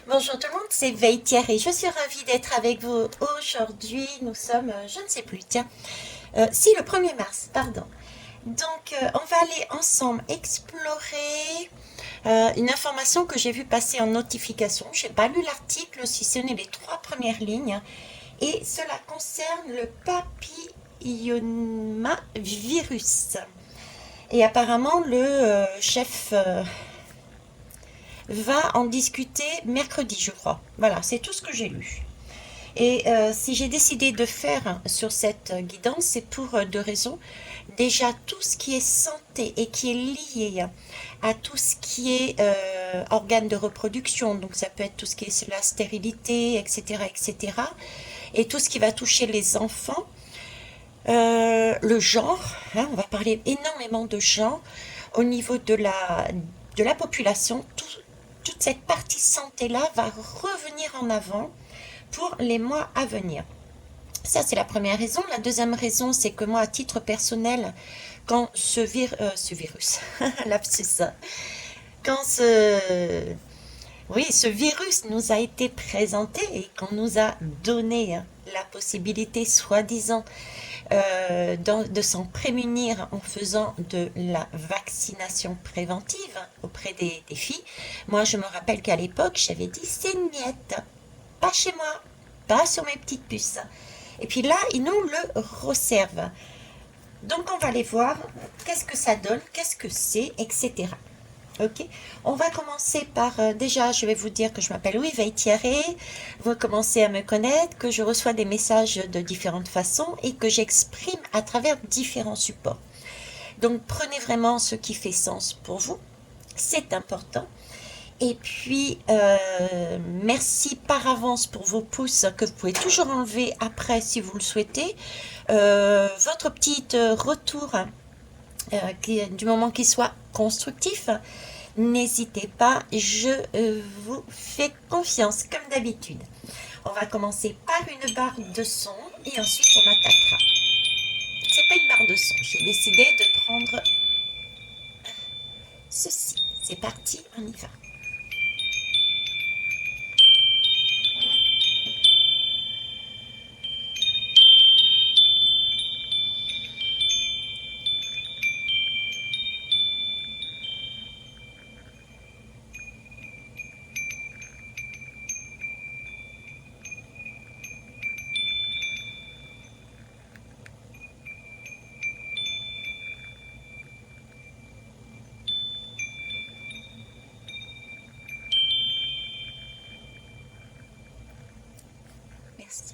Bonjour tout le monde, c'est Veille Thierry. Je suis ravie d'être avec vous aujourd'hui. Nous sommes, je ne sais plus, tiens, si le 1er mars, pardon. Donc, on va aller ensemble explorer une information que j'ai vue passer en notification. Je n'ai pas lu l'article, si ce n'est les trois premières lignes. Et cela concerne le papillomavirus. Et apparemment, le chef va en discuter mercredi, je crois. Voilà, c'est tout ce que j'ai lu. Et si j'ai décidé de faire sur cette guidance, c'est pour deux raisons. Déjà, tout ce qui est santé et qui est lié à tout ce qui est organes de reproduction, donc ça peut être tout ce qui est la stérilité, etc., etc., et tout ce qui va toucher les enfants, le genre, hein, on va parler énormément de genre, au niveau de la population, toute cette partie santé-là va revenir en avant pour les mois à venir. Ça, c'est la première raison. La deuxième raison, c'est que moi, à titre personnel, quand ce virus, lapsus, quand ce virus nous a été présenté et qu'on nous a donné la possibilité, soi-disant, de s'en prémunir en faisant de la vaccination préventive auprès des filles. Moi, je me rappelle qu'à l'époque, j'avais dit c'est niette, pas chez moi, pas sur mes petites puces. Et puis là, ils nous le resservent. Donc, on va aller voir qu'est-ce que ça donne, qu'est-ce que c'est, etc. Ok, on va commencer par, déjà, je vais vous dire que je m'appelle Louis Veille-Thierry, vous commencez à me connaître, que je reçois des messages de différentes façons et que j'exprime à travers différents supports. Donc, prenez vraiment ce qui fait sens pour vous, c'est important. Et puis, merci par avance pour vos pouces que vous pouvez toujours enlever après si vous le souhaitez. Votre petit retour, du moment qu'il soit constructif, n'hésitez pas, je vous fais confiance comme d'habitude. On va commencer par une barre de son et ensuite on attaquera. C'est pas une barre de son, j'ai décidé de prendre ceci. C'est parti, on y va. Merci.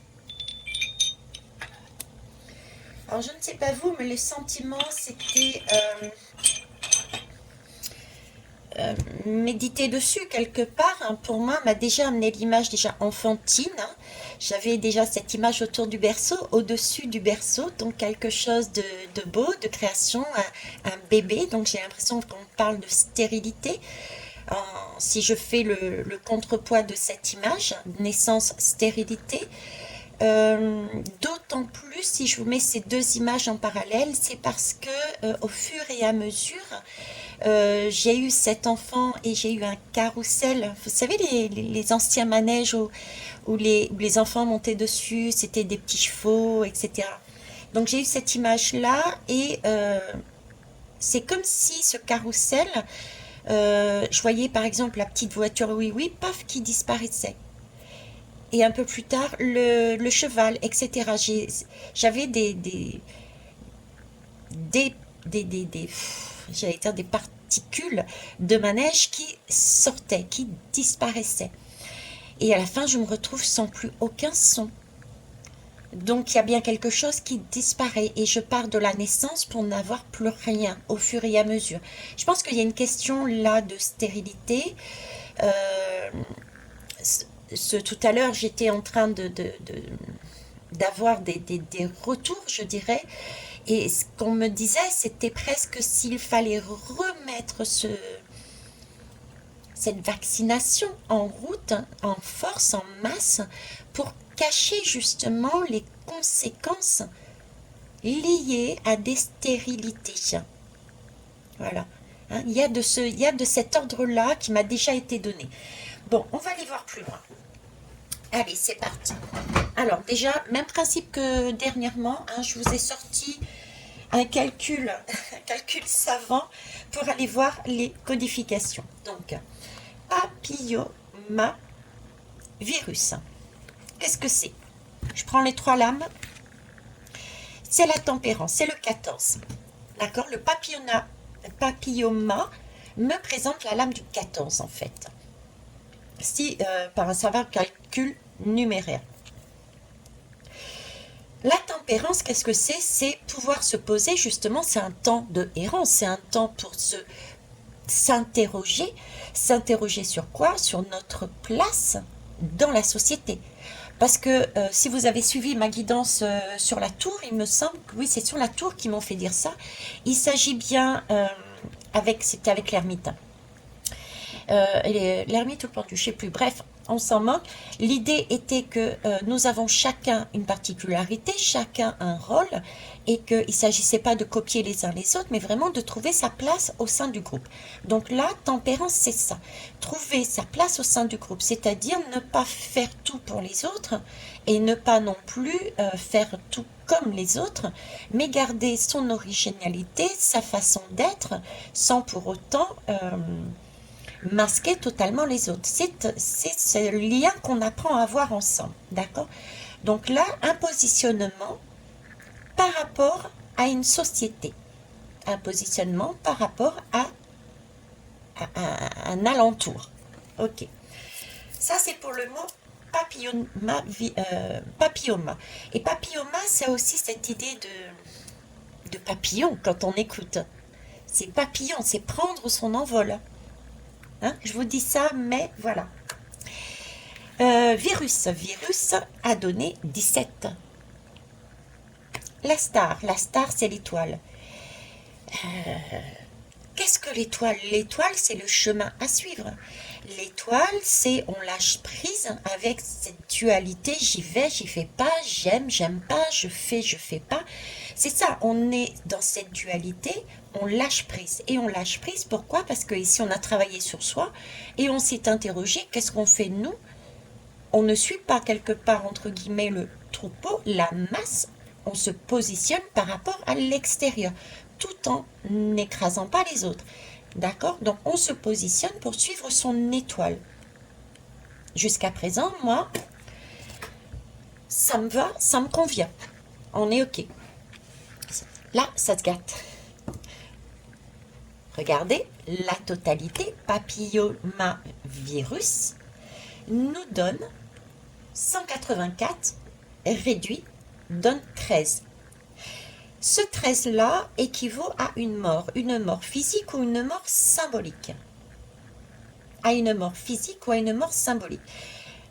Alors je ne sais pas vous, mais les sentiments c'était méditer dessus quelque part, hein, pour moi, m'a déjà amené l'image déjà enfantine. Hein. J'avais déjà cette image autour du berceau, au-dessus du berceau, donc quelque chose de beau, de création, un bébé. Donc j'ai l'impression qu'on parle de stérilité. Si je fais le contrepoids de cette image, naissance, stérilité, d'autant plus si je vous mets ces deux images en parallèle, c'est parce que au fur et à mesure, j'ai eu cet enfant et j'ai eu un carrousel. Vous savez, les anciens manèges où les enfants montaient dessus, c'était des petits chevaux, etc. Donc j'ai eu cette image-là et c'est comme si ce carrousel, je voyais par exemple la petite voiture oui oui, paf, qui disparaissait. Et un peu plus tard, le cheval, etc. J'avais des, j'allais dire des particules de manège qui sortaient, qui disparaissaient. Et à la fin, je me retrouve sans plus aucun son. Donc il y a bien quelque chose qui disparaît et je pars de la naissance pour n'avoir plus rien au fur et à mesure. Je pense qu'il y a une question là de stérilité. Euh, Tout à l'heure, j'étais en train d'avoir des retours, je dirais, et ce qu'on me disait, c'était presque s'il fallait remettre cette vaccination en route, en force, en masse, pour cacher justement les conséquences liées à des stérilités. Voilà. Hein. Il y a de cet ordre-là qui m'a déjà été donné. Bon, on va aller voir plus loin. Allez, c'est parti. Alors déjà, même principe que dernièrement, hein, je vous ai sorti un calcul, un calcul savant pour aller voir les codifications. Donc, papillomavirus. Qu'est-ce que c'est? Je prends les trois lames. C'est la tempérance, c'est le 14. D'accord? Le papilloma me présente la lame du 14 en fait. Si par un savant calcul numéraire. La tempérance, qu'est-ce que c'est? C'est pouvoir se poser, justement, c'est un temps de errance, c'est un temps pour s'interroger. S'interroger sur quoi? Sur notre place dans la société. Parce que si vous avez suivi ma guidance sur la tour, il me semble que oui, c'est sur la tour qu'ils m'ont fait dire ça. Il s'agit bien, c'était avec l'ermite. L'ermite ou le pendu, je ne sais plus. Bref, on s'en moque. L'idée était que nous avons chacun une particularité, chacun un rôle, et qu'il ne s'agissait pas de copier les uns les autres, mais vraiment de trouver sa place au sein du groupe. Donc là, tempérance, c'est ça. Trouver sa place au sein du groupe, c'est-à-dire ne pas faire tout pour les autres et ne pas non plus faire tout comme les autres, mais garder son originalité, sa façon d'être, sans pour autant masquer totalement les autres. C'est le lien qu'on apprend à avoir ensemble, d'accord? Donc là, un positionnement par rapport à une société, un positionnement par rapport à un alentour. Ok. Ça, c'est pour le mot papilloma. Et papilloma, c'est aussi cette idée de papillon quand on écoute. C'est papillon, c'est prendre son envol. Hein, je vous dis ça, mais voilà. Virus a donné 17. La star c'est l'étoile. Qu'est-ce que l'étoile? L'étoile, c'est le chemin à suivre. L'étoile, c'est on lâche prise avec cette dualité, j'y vais, j'y fais pas, j'aime pas, je fais pas. C'est ça, on est dans cette dualité, on lâche prise. Et on lâche prise, pourquoi? Parce que ici, on a travaillé sur soi et on s'est interrogé, qu'est-ce qu'on fait nous? On ne suit pas quelque part, entre guillemets, le troupeau, la masse, on se positionne par rapport à l'extérieur, tout en n'écrasant pas les autres. D'accord? Donc, on se positionne pour suivre son étoile. Jusqu'à présent, moi, ça me va, ça me convient. On est OK. Là, ça se gâte. Regardez, la totalité papillomavirus nous donne 184 réduit donne 13. Ce 13-là équivaut à une mort physique ou une mort symbolique. À une mort physique ou à une mort symbolique.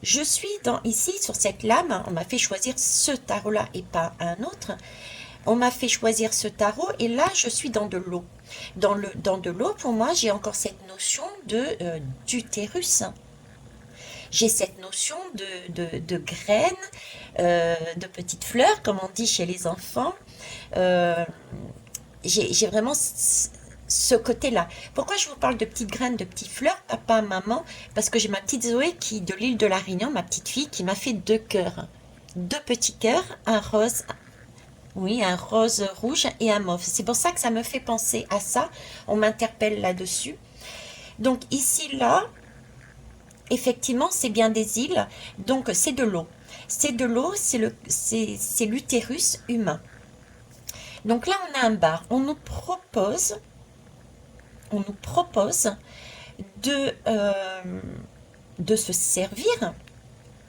Je suis ici, sur cette lame, on m'a fait choisir ce tarot-là et pas un autre. On m'a fait choisir ce tarot et là, je suis dans de l'eau. Dans de l'eau, pour moi, j'ai encore cette notion d'utérus. J'ai cette notion de graines, de petites fleurs, comme on dit chez les enfants. J'ai vraiment ce côté-là. Pourquoi je vous parle de petites graines, de petites fleurs, papa, maman? Parce que j'ai ma petite Zoé de l'île de la Réunion, ma petite fille, qui m'a fait 2 cœurs. 2 petits cœurs, un rose, oui, un rose rouge et un mauve. C'est pour ça que ça me fait penser à ça. On m'interpelle là-dessus. Donc ici, là, effectivement, c'est bien des îles. Donc c'est de l'eau. C'est de l'eau, c'est l'utérus humain. Donc là, on a un bar. On nous propose de se servir,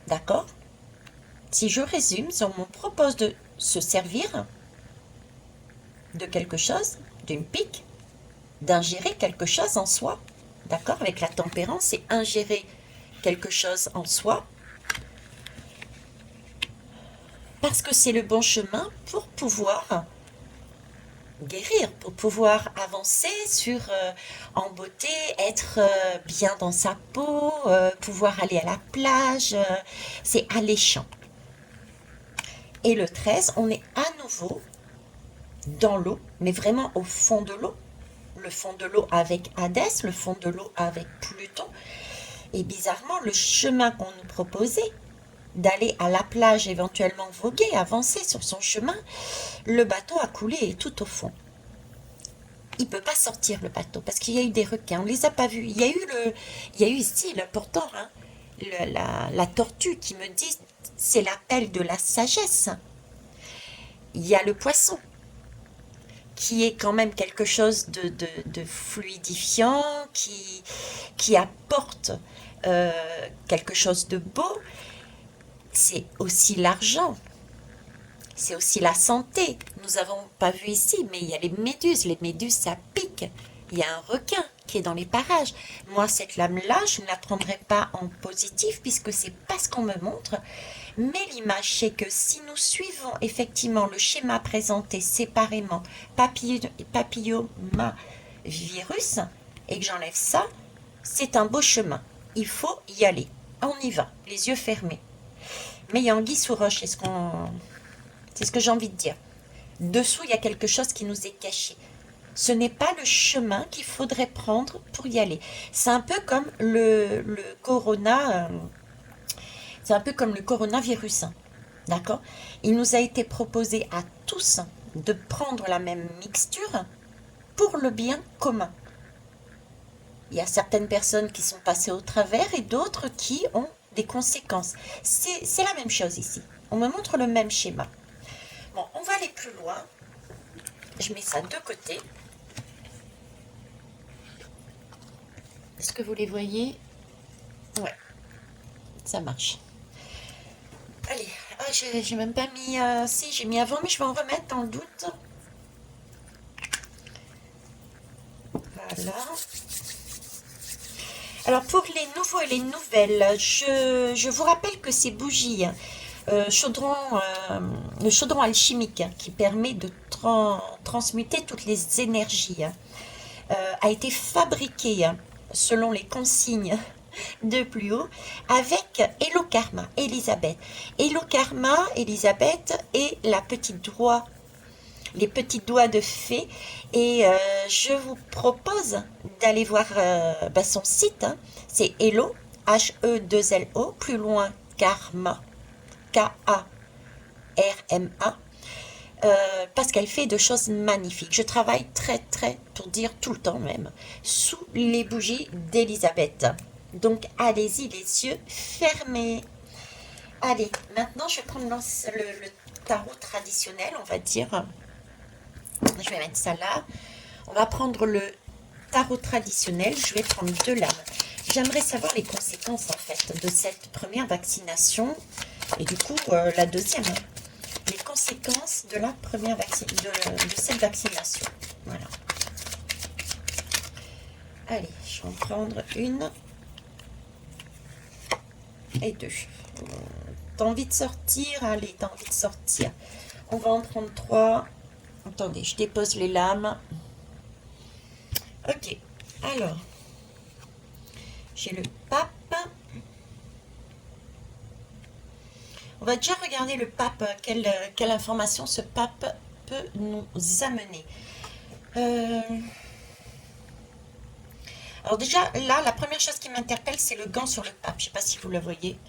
d'accord? Si je résume, si on me propose de se servir de quelque chose, d'une pique, d'ingérer quelque chose en soi, d'accord? Avec la tempérance, c'est ingérer quelque chose en soi, parce que c'est le bon chemin pour pouvoir guérir, pour pouvoir avancer en beauté, être bien dans sa peau, pouvoir aller à la plage, c'est alléchant. Et le 13, on est à nouveau dans l'eau, mais vraiment au fond de l'eau, le fond de l'eau avec Hadès, le fond de l'eau avec Pluton. Et bizarrement, le chemin qu'on nous proposait, d'aller à la plage, éventuellement voguer, avancer sur son chemin, le bateau a coulé et tout au fond. Il ne peut pas sortir le bateau parce qu'il y a eu des requins, on ne les a pas vus. Il y a eu ici, là, pourtant, hein, la tortue qui me dit c'est l'appel de la sagesse. Il y a le poisson qui est quand même quelque chose de fluidifiant, qui apporte quelque chose de beau. C'est aussi l'argent, c'est aussi la santé. Nous n'avons pas vu ici, mais il y a les méduses. Les méduses, ça pique. Il y a un requin qui est dans les parages. Moi, cette lame-là, je ne la prendrai pas en positif puisque c'est pas ce qu'on me montre. Mais l'image, c'est que si nous suivons effectivement le schéma présenté séparément, papillomavirus, et que j'enlève ça, c'est un beau chemin. Il faut y aller. On y va, les yeux fermés. Mais il y a anguille sous roche, c'est ce que j'ai envie de dire. Dessous, il y a quelque chose qui nous est caché. Ce n'est pas le chemin qu'il faudrait prendre pour y aller. C'est un peu comme le corona, c'est un peu comme le coronavirus, hein, d'accord? Il nous a été proposé à tous de prendre la même mixture pour le bien commun. Il y a certaines personnes qui sont passées au travers et d'autres qui ont des conséquences. C'est la même chose ici. On me montre le même schéma. Bon, on va aller plus loin. Je mets ça de côté. Est-ce que vous les voyez? Ouais, ça marche. Allez, j'ai même pas mis... si, j'ai mis avant, mais je vais en remettre dans le doute. Voilà. Alors, pour les nouveaux et les nouvelles, je vous rappelle que ces bougies, le chaudron alchimique qui permet de transmuter toutes les énergies, a été fabriqué selon les consignes de plus haut avec Hello Karma, Elisabeth. Hello Karma, Elisabeth et les petits doigts de fée. Et je vous propose d'aller voir son site. Hein. C'est Hello, H-E-2-L-O, plus loin Karma, K-A-R-M-A. Parce qu'elle fait de choses magnifiques. Je travaille très, pour dire tout le temps même, sous les bougies d'Elisabeth. Donc, allez-y, les yeux fermés. Allez, maintenant, je vais prendre le tarot traditionnel, on va dire. Je vais mettre ça là. On va prendre le tarot traditionnel. Je vais prendre 2 lames. J'aimerais savoir les conséquences, en fait, de cette première vaccination. Et du coup, la deuxième. Les conséquences de la première de cette vaccination. Voilà. Allez, je vais en prendre 1 et 2. T'as envie de sortir? Allez, t'as envie de sortir. On va en prendre 3. Attendez, je dépose les lames. Ok, alors, j'ai le pape. On va déjà regarder le pape, quelle information ce pape peut nous amener. Alors déjà, là, la première chose qui m'interpelle, c'est le gant sur le pape. Je ne sais pas si vous le voyez.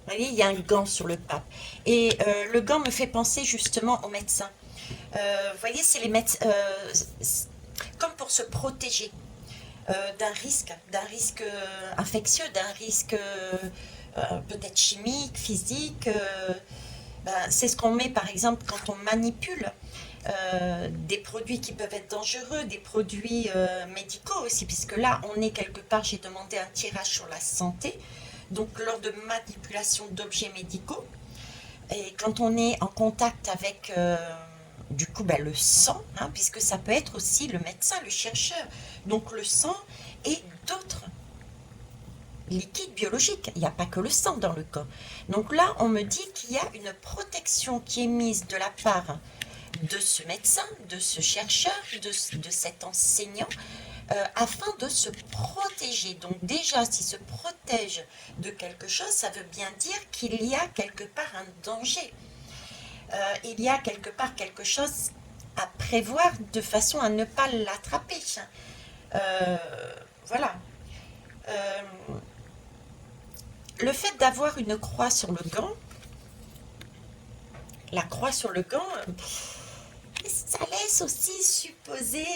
Vous voyez, il y a un gant sur le pape. Et le gant me fait penser justement aux médecins. Vous voyez, c'est les médecins, comme pour se protéger d'un risque infectieux, d'un risque peut-être chimique, physique. C'est ce qu'on met par exemple quand on manipule des produits qui peuvent être dangereux, des produits médicaux aussi, puisque là on est quelque part, j'ai demandé un tirage sur la santé, donc lors de manipulation d'objets médicaux, et quand on est en contact avec du coup le sang, hein, puisque ça peut être aussi le médecin, le chercheur, donc le sang et d'autres liquide biologique. Il n'y a pas que le sang dans le corps. Donc là, on me dit qu'il y a une protection qui est mise de la part de ce médecin, de ce chercheur, de cet enseignant, afin de se protéger. Donc déjà, s'il se protège de quelque chose, ça veut bien dire qu'il y a quelque part un danger. Il y a quelque part quelque chose à prévoir de façon à ne pas l'attraper. Euh, voilà. Euh, le fait d'avoir une croix sur le gant, la croix sur le gant, ça laisse aussi supposer,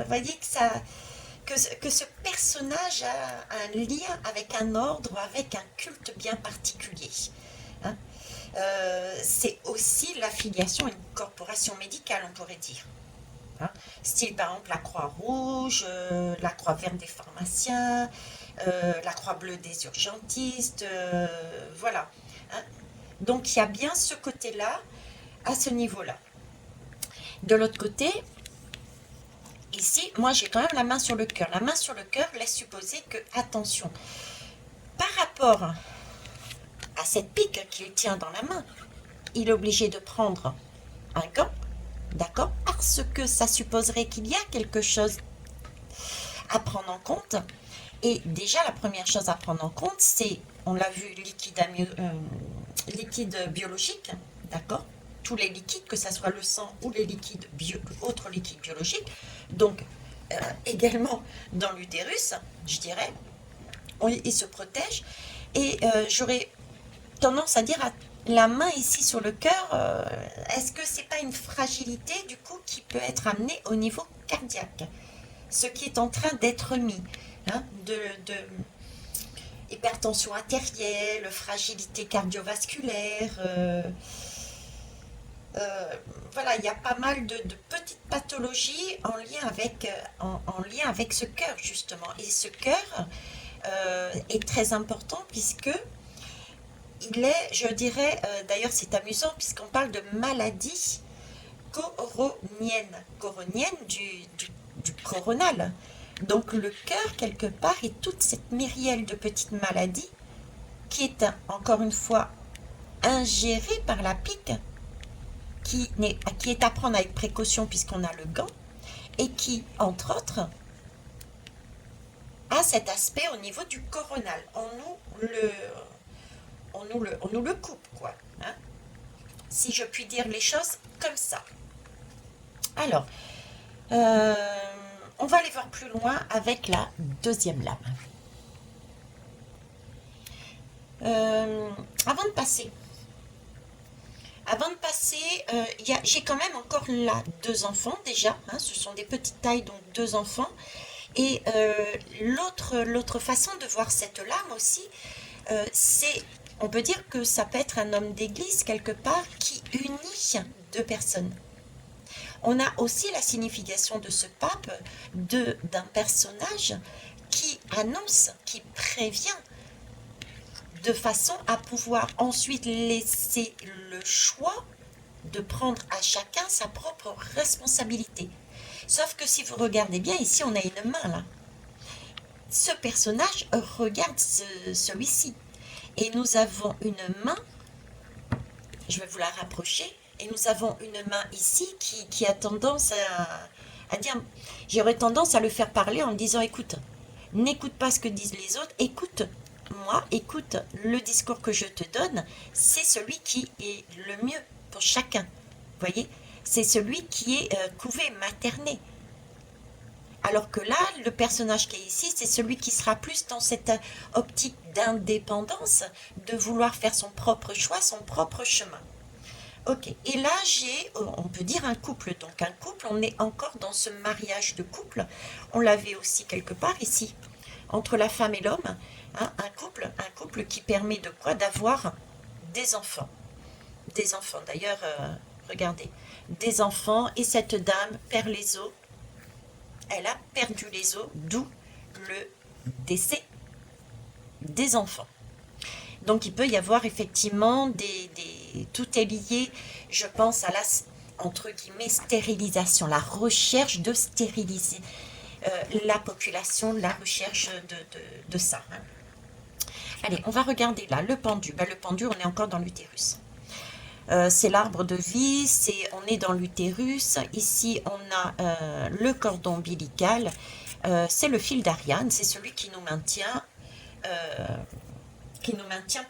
voyez, que ce personnage a un lien avec un ordre, avec un culte bien particulier. Hein. C'est aussi l'affiliation à une corporation médicale, on pourrait dire. Hein. Style par exemple la Croix-Rouge, la Croix-Verte des pharmaciens, la Croix-Bleue des urgentistes, voilà. Hein. Donc il y a bien ce côté-là, à ce niveau-là. De l'autre côté, ici, moi j'ai quand même la main sur le cœur. La main sur le cœur laisse supposer que, attention, par rapport à cette pique qu'il tient dans la main, il est obligé de prendre un gant, d'accord? Parce que ça supposerait qu'il y a quelque chose à prendre en compte. Et déjà, la première chose à prendre en compte, c'est, on l'a vu, liquide biologique, d'accord? Tous les liquides, que ce soit le sang ou les liquides autres liquides biologiques. Donc, également dans l'utérus, je dirais, il se protège. Et j'aurais tendance à dire la main ici sur le cœur, est-ce que c'est pas une fragilité du coup qui peut être amenée au niveau cardiaque? Ce qui est en train d'être mis, hein, de hypertension artérielle, fragilité cardiovasculaire, voilà, il y a pas mal de petites pathologies en lien avec, en lien avec ce cœur justement. Et ce cœur est très important puisque il est, je dirais, d'ailleurs c'est amusant puisqu'on parle de maladie coronienne, coronienne du coronal. Donc le cœur, quelque part, est toute cette myrielle de petites maladies qui est, encore une fois, ingérée par la pique, qui est à prendre avec précaution puisqu'on a le gant, et qui, entre autres, a cet aspect au niveau du coronal. On nous le coupe, quoi. Hein, si je puis dire les choses comme ça. Alors, euh, on va aller voir plus loin avec la deuxième lame. Euh, avant de passer, j'ai quand même encore là deux enfants déjà. Hein, ce sont des petites tailles, donc deux enfants. Et l'autre façon de voir cette lame aussi, c'est, on peut dire que ça peut être un homme d'église quelque part qui unit deux personnes. On a aussi la signification de ce pape, d'un personnage qui annonce, qui prévient, de façon à pouvoir ensuite laisser le choix de prendre à chacun sa propre responsabilité. Sauf que si vous regardez bien, ici on a une main là. Ce personnage regarde celui-ci. Et nous avons une main, je vais vous la rapprocher, et nous avons une main ici qui a tendance à dire, j'aurais tendance à le faire parler en me disant, écoute, n'écoute pas ce que disent les autres, écoute moi, écoute, le discours que je te donne, c'est celui qui est le mieux pour chacun. Vous voyez, c'est celui qui est couvé, materné. Alors que là, le personnage qui est ici, c'est celui qui sera plus dans cette optique d'indépendance, de vouloir faire son propre choix, son propre chemin. Ok, et là on peut dire un couple. Donc un couple, on est encore dans ce mariage de couple. On l'avait aussi quelque part ici, entre la femme et l'homme. Hein, un couple qui permet de quoi? D'avoir des enfants. Des enfants, d'ailleurs, regardez, des enfants, et cette dame perd les os. Elle a perdu les os, d'où le décès des enfants. Donc il peut y avoir effectivement tout est lié, je pense, à la, entre guillemets, stérilisation, la recherche de stériliser la population, la recherche de ça. Hein. Allez, on va regarder là, le pendu. Ben, le pendu, on est encore dans l'utérus. C'est l'arbre de vie, on est dans l'utérus. Ici, on a le cordon ombilical. C'est le fil d'Ariane, c'est celui qui nous maintient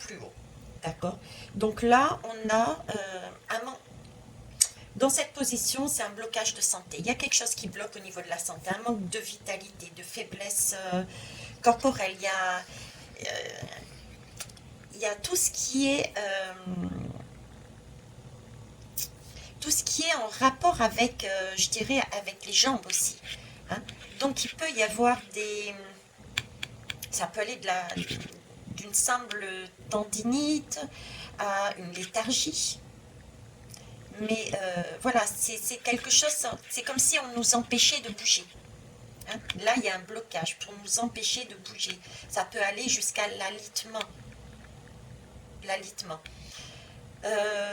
plus haut. D'accord? Donc là, on a Dans cette position, c'est un blocage de santé. Il y a quelque chose qui bloque au niveau de la santé, un manque de vitalité, de faiblesse corporelle. Il y a tout ce qui est en rapport avec, je dirais, avec les jambes aussi, hein. Donc, il peut y avoir ça peut aller d'une simple tendinite à une léthargie. Mais voilà, c'est quelque chose, c'est comme si on nous empêchait de bouger, hein. Là, il y a un blocage pour nous empêcher de bouger. Ça peut aller jusqu'à l'alitement. L'alitement.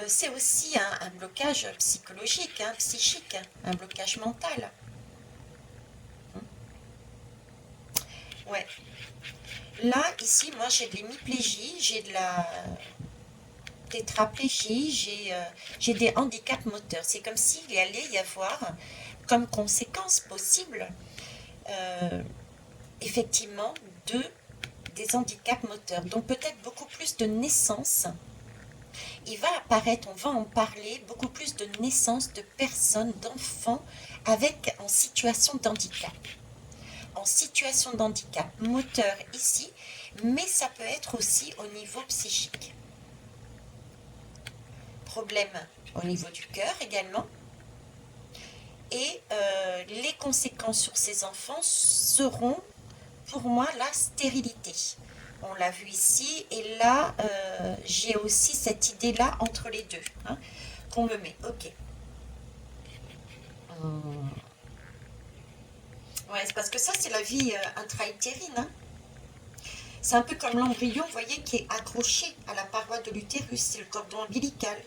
C'est aussi un blocage psychologique, hein, psychique, un blocage mental. Ouais. Là, ici, moi, j'ai de l'hémiplégie, j'ai de la tétraplégie, j'ai des handicaps moteurs. C'est comme s'il y allait y avoir, comme conséquence possible, euh, effectivement, des handicaps moteurs. Donc peut-être beaucoup plus de naissances. Il va apparaître, on va en parler, beaucoup plus de naissances de personnes, d'enfants en situation d'handicap. En situation d'handicap moteur ici, mais ça peut être aussi au niveau psychique. Problème au niveau du cœur également. Et les conséquences sur ces enfants seront, pour moi, la stérilité. On l'a vu ici, et là, j'ai aussi cette idée-là entre les deux, hein, qu'on me met. Ok. Ouais, c'est parce que ça, c'est la vie intra-utérine, hein. C'est un peu comme l'embryon, vous voyez, qui est accroché à la paroi de l'utérus, c'est le cordon ombilical.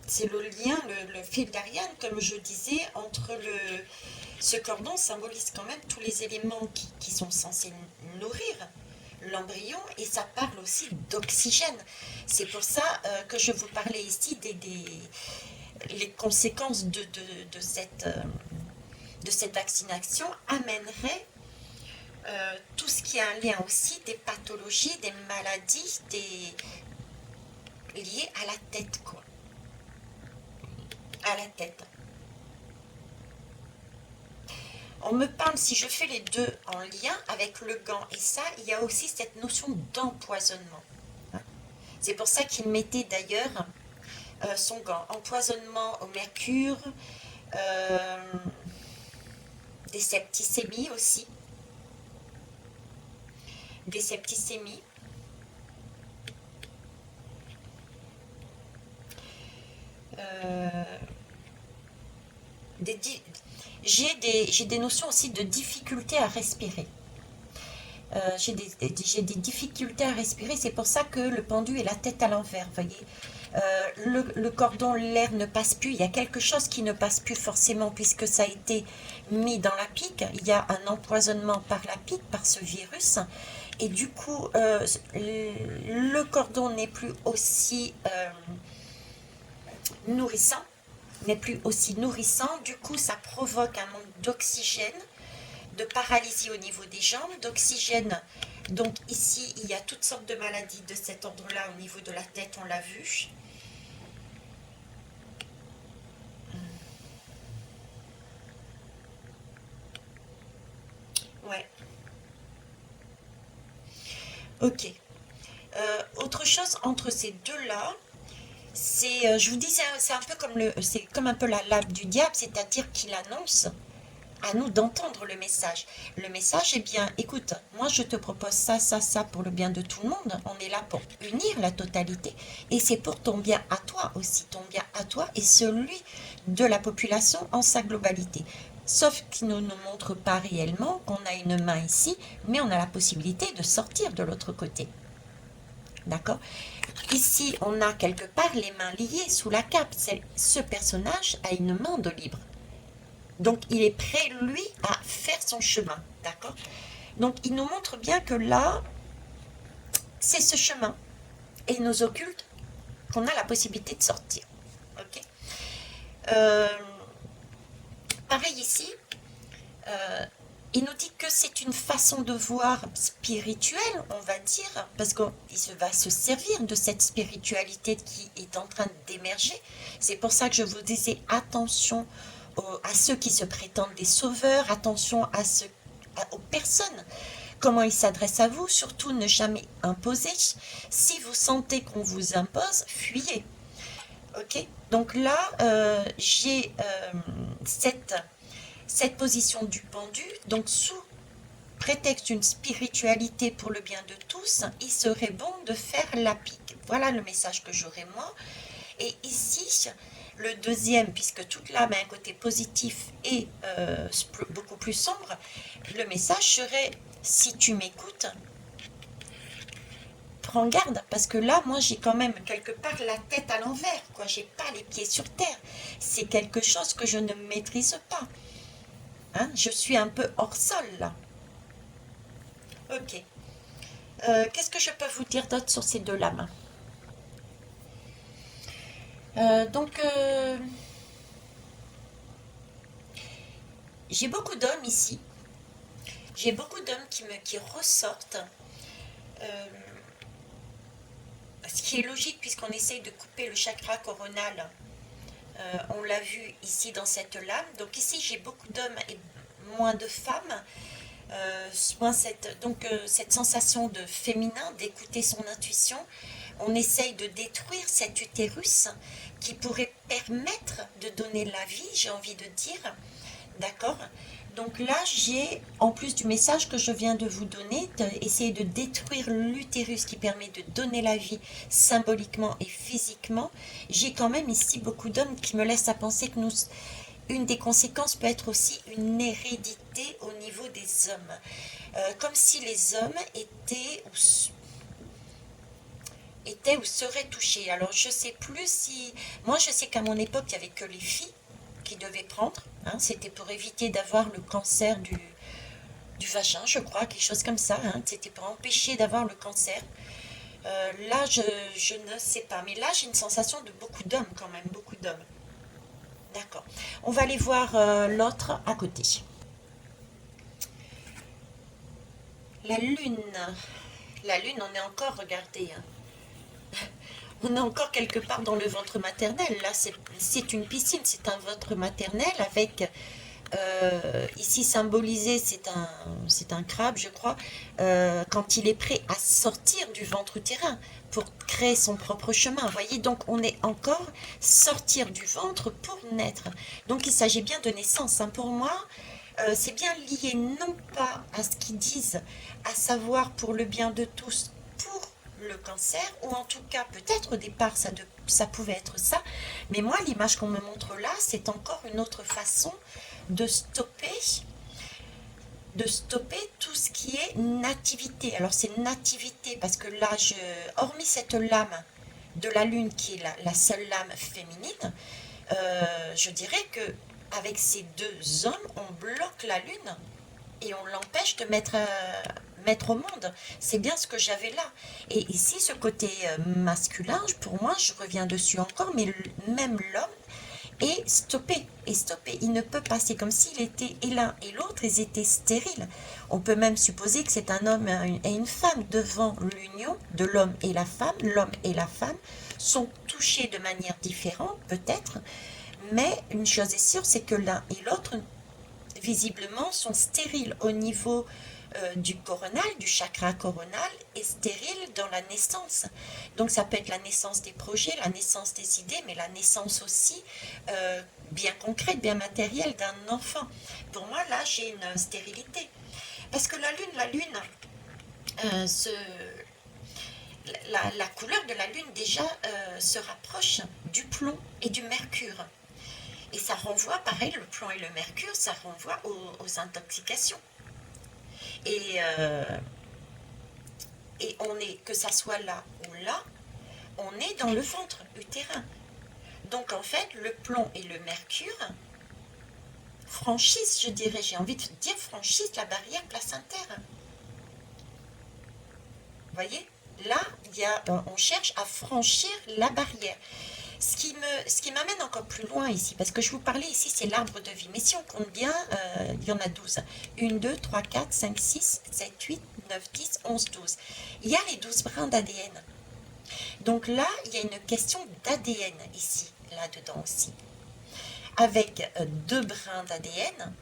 C'est le lien, le fil d'Ariane, comme je disais, entre ce cordon symbolise quand même tous les éléments qui sont censés nourrir l'embryon, et ça parle aussi d'oxygène. C'est pour ça que je vous parlais ici les conséquences de cette vaccination amèneraient tout ce qui a un lien aussi des pathologies, des maladies, liées à la tête, quoi. À la tête. On me parle, si je fais les deux en lien avec le gant et ça, il y a aussi cette notion d'empoisonnement. C'est pour ça qu'il mettait d'ailleurs son gant. Empoisonnement au mercure, des septicémies aussi. Des septicémies. J'ai des notions aussi de difficulté à respirer. J'ai des difficultés à respirer, c'est pour ça que le pendu est la tête à l'envers, vous voyez. Le cordon, l'air ne passe plus, il y a quelque chose qui ne passe plus forcément puisque ça a été mis dans la pique, il y a un empoisonnement par la pique, par ce virus, et du coup, le cordon n'est plus aussi nourrissant, du coup ça provoque un manque d'oxygène, de paralysie au niveau des jambes, d'oxygène. Donc ici, il y a toutes sortes de maladies de cet ordre-là au niveau de la tête, on l'a vu. Ouais. Ok. Autre chose entre ces deux-là, je vous dis, c'est un peu c'est comme un peu la lame du diable, c'est-à-dire qu'il annonce à nous d'entendre le message. Le message est bien, écoute, moi je te propose ça, ça, ça pour le bien de tout le monde. On est là pour unir la totalité. Et c'est pour ton bien à toi aussi, ton bien à toi et celui de la population en sa globalité. Sauf qu'il ne nous montre pas réellement qu'on a une main ici, mais on a la possibilité de sortir de l'autre côté. D'accord? Ici, on a quelque part les mains liées sous la cape. Ce personnage a une main de libre. Donc, il est prêt, lui, à faire son chemin. D'accord? Donc, il nous montre bien que là, c'est ce chemin. Et il nous occulte qu'on a la possibilité de sortir. Ok? Pareil ici. Il nous dit que c'est une façon de voir spirituelle, on va dire, parce qu'il va se servir de cette spiritualité qui est en train d'émerger. C'est pour ça que je vous disais attention à ceux qui se prétendent des sauveurs, attention aux personnes, comment ils s'adressent à vous, surtout ne jamais imposer. Si vous sentez qu'on vous impose, fuyez. Ok. Donc là, j'ai cette position du pendu, donc sous prétexte d'une spiritualité pour le bien de tous, il serait bon de faire la pique. Voilà le message que j'aurais moi. Et ici, le deuxième, puisque toute l'âme a un côté positif et beaucoup plus sombre, le message serait, si tu m'écoutes, prends garde, parce que là, moi, j'ai quand même quelque part la tête à l'envers, quoi. J'ai pas les pieds sur terre. C'est quelque chose que je ne maîtrise pas. Hein, je suis un peu hors sol, là. Ok. Qu'est-ce que je peux vous dire d'autre sur ces deux lames? Donc, j'ai beaucoup d'hommes ici. J'ai beaucoup d'hommes qui ressortent. Euh, Ce qui est logique puisqu'on essaye de couper le chakra coronal. On l'a vu ici dans cette lame. Donc ici, j'ai beaucoup d'hommes et moins de femmes. Cette sensation de féminin, d'écouter son intuition. On essaye de détruire cet utérus qui pourrait permettre de donner la vie, j'ai envie de dire. D'accord. Donc là, j'ai, en plus du message que je viens de vous donner, essayer de détruire l'utérus qui permet de donner la vie symboliquement et physiquement, j'ai quand même ici beaucoup d'hommes qui me laissent à penser que une des conséquences peut être aussi une hérédité au niveau des hommes. Comme si les hommes étaient ou seraient touchés. Alors je sais plus si... Moi je sais qu'à mon époque, il n'y avait que les filles qui devaient prendre. Hein. C'était pour éviter d'avoir le cancer du vagin, je crois, quelque chose comme ça. Hein. C'était pour empêcher d'avoir le cancer. Là, je ne sais pas. Mais là, j'ai une sensation de beaucoup d'hommes quand même, beaucoup d'hommes. D'accord. On va aller voir l'autre à côté. La lune. La lune, on est encore, regardez, hein. On est encore quelque part dans le ventre maternel. Là, c'est une piscine, c'est un ventre maternel avec ici symbolisé, c'est un crabe, je crois, quand il est prêt à sortir du ventre utérin pour créer son propre chemin. Vous voyez, donc on est encore sortir du ventre pour naître. Donc il s'agit bien de naissance. Hein. Pour moi, c'est bien lié non pas à ce qu'ils disent, à savoir pour le bien de tous, pour le cancer, ou en tout cas peut-être au départ ça pouvait être ça, mais moi l'image qu'on me montre là, c'est encore une autre façon de stopper, de stopper tout ce qui est nativité. Alors c'est nativité parce que là, hormis cette lame de la lune qui est la seule lame féminine, je dirais que avec ces deux hommes, on bloque la lune et on l'empêche de mettre au monde. C'est bien ce que j'avais là. Et ici, ce côté masculin, pour moi, je reviens dessus encore, mais même l'homme est stoppé. Et stoppé. Il ne peut pas. C'est comme s'il était, et l'un et l'autre, ils étaient stériles. On peut même supposer que c'est un homme et une femme devant l'union de l'homme et la femme. L'homme et la femme sont touchés de manière différente, peut-être. Mais une chose est sûre, c'est que l'un et l'autre visiblement sont stériles au niveau du coronal, du chakra coronal, et stériles dans la naissance. Donc ça peut être la naissance des projets, la naissance des idées, mais la naissance aussi bien concrète, bien matérielle d'un enfant. Pour moi, là, j'ai une stérilité. Parce que la lune se, la couleur de la lune déjà se rapproche du plomb et du mercure. Et ça renvoie, pareil, le plomb et le mercure, ça renvoie aux intoxications. Et, on est, que ça soit là ou là, on est dans le ventre utérin. Donc en fait, le plomb et le mercure franchissent, je dirais, j'ai envie de dire, franchissent la barrière placentaire. Vous voyez, là, on cherche à franchir la barrière. Ce qui m'amène encore plus loin ici, parce que je vous parlais ici, c'est l'arbre de vie. Mais si on compte bien, il y en a 12. 1, 2, 3, 4, 5, 6, 7, 8, 9, 10, 11, 12. Il y a les 12 brins d'ADN. Donc là, il y a une question d'ADN ici, là-dedans aussi. Avec 2 brins d'ADN,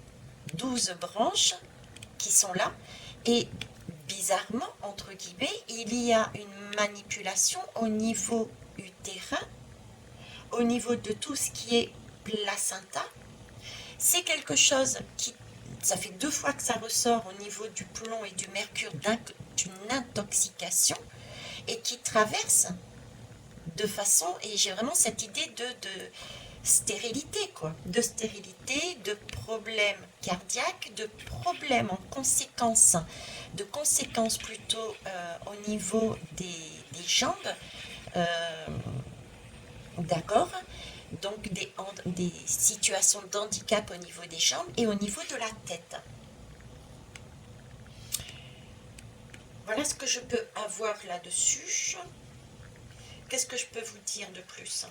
12 branches qui sont là. Et bizarrement, entre guillemets, il y a une manipulation au niveau utérin, au niveau de tout ce qui est placenta. C'est quelque chose qui, ça fait 2 fois que ça ressort au niveau du plomb et du mercure d'une intoxication et qui traverse de façon, et j'ai vraiment cette idée de stérilité, quoi, de stérilité, de problèmes cardiaques, de problèmes en conséquence, de conséquences plutôt au niveau des jambes, euh, d'accord, donc des situations d'handicap au niveau des jambes et au niveau de la tête. Voilà ce que je peux avoir là-dessus. Qu'est-ce que je peux vous dire de plus?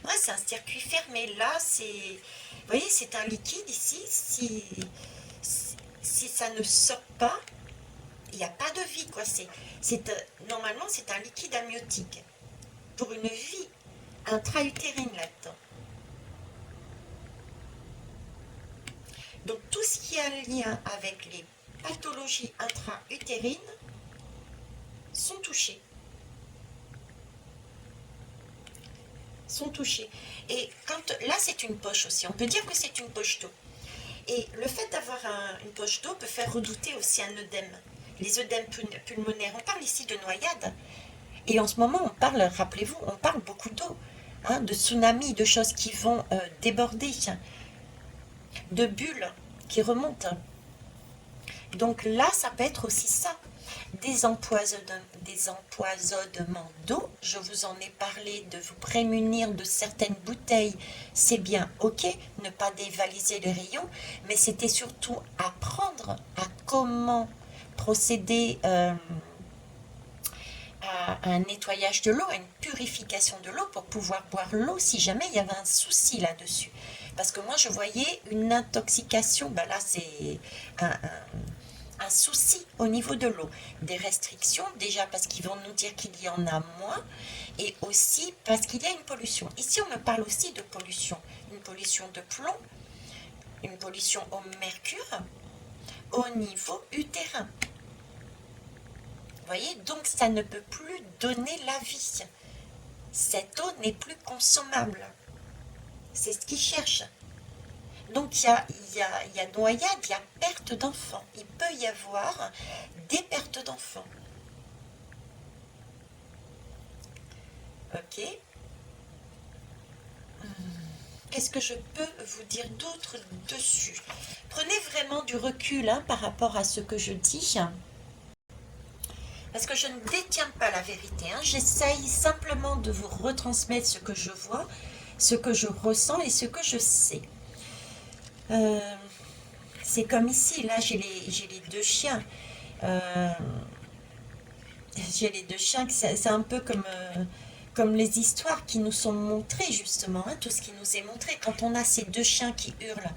Ouais, c'est un circuit fermé. Là, c'est... Vous voyez, c'est un liquide ici. Si ça ne sort pas, il n'y a pas de vie, quoi. Normalement, c'est un liquide amniotique. Pour une vie intra-utérine là-dedans. Donc, tout ce qui a un lien avec les pathologies intra-utérines sont touchés. Et là, c'est une poche aussi. On peut dire que c'est une poche d'eau. Et le fait d'avoir une poche d'eau peut faire redouter aussi un œdème. Les œdèmes pulmonaires, on parle ici de noyade. Et en ce moment, on parle, rappelez-vous, on parle beaucoup d'eau, hein, de tsunamis, de choses qui vont déborder, de bulles qui remontent. Donc là, ça peut être aussi ça. Des empoisonnements d'eau, je vous en ai parlé, de vous prémunir de certaines bouteilles, c'est bien ok, ne pas dévaliser les rayons, mais c'était surtout apprendre à comment procéder à un nettoyage de l'eau, à une purification de l'eau pour pouvoir boire l'eau si jamais il y avait un souci là-dessus. Parce que moi je voyais une intoxication, ben là c'est un souci au niveau de l'eau. Des restrictions, déjà parce qu'ils vont nous dire qu'il y en a moins, et aussi parce qu'il y a une pollution. Ici, on me parle aussi de pollution. Une pollution de plomb, une pollution au mercure, au niveau utérin. Vous voyez, donc ça ne peut plus donner la vie. Cette eau n'est plus consommable. C'est ce qu'ils cherchent. Donc il y a noyade, il y a perte d'enfants. Il peut y avoir des pertes d'enfants. Ok. Qu'est-ce que je peux vous dire d'autre dessus? Prenez vraiment du recul par rapport à ce que je dis. Parce que je ne détiens pas la vérité. J'essaye simplement de vous retransmettre ce que je vois, ce que je ressens et ce que je sais. C'est comme ici, là j'ai les 2 chiens. J'ai les 2 chiens, c'est un peu comme les histoires qui nous sont montrées justement, tout ce qui nous est montré. Quand on a ces 2 chiens qui hurlent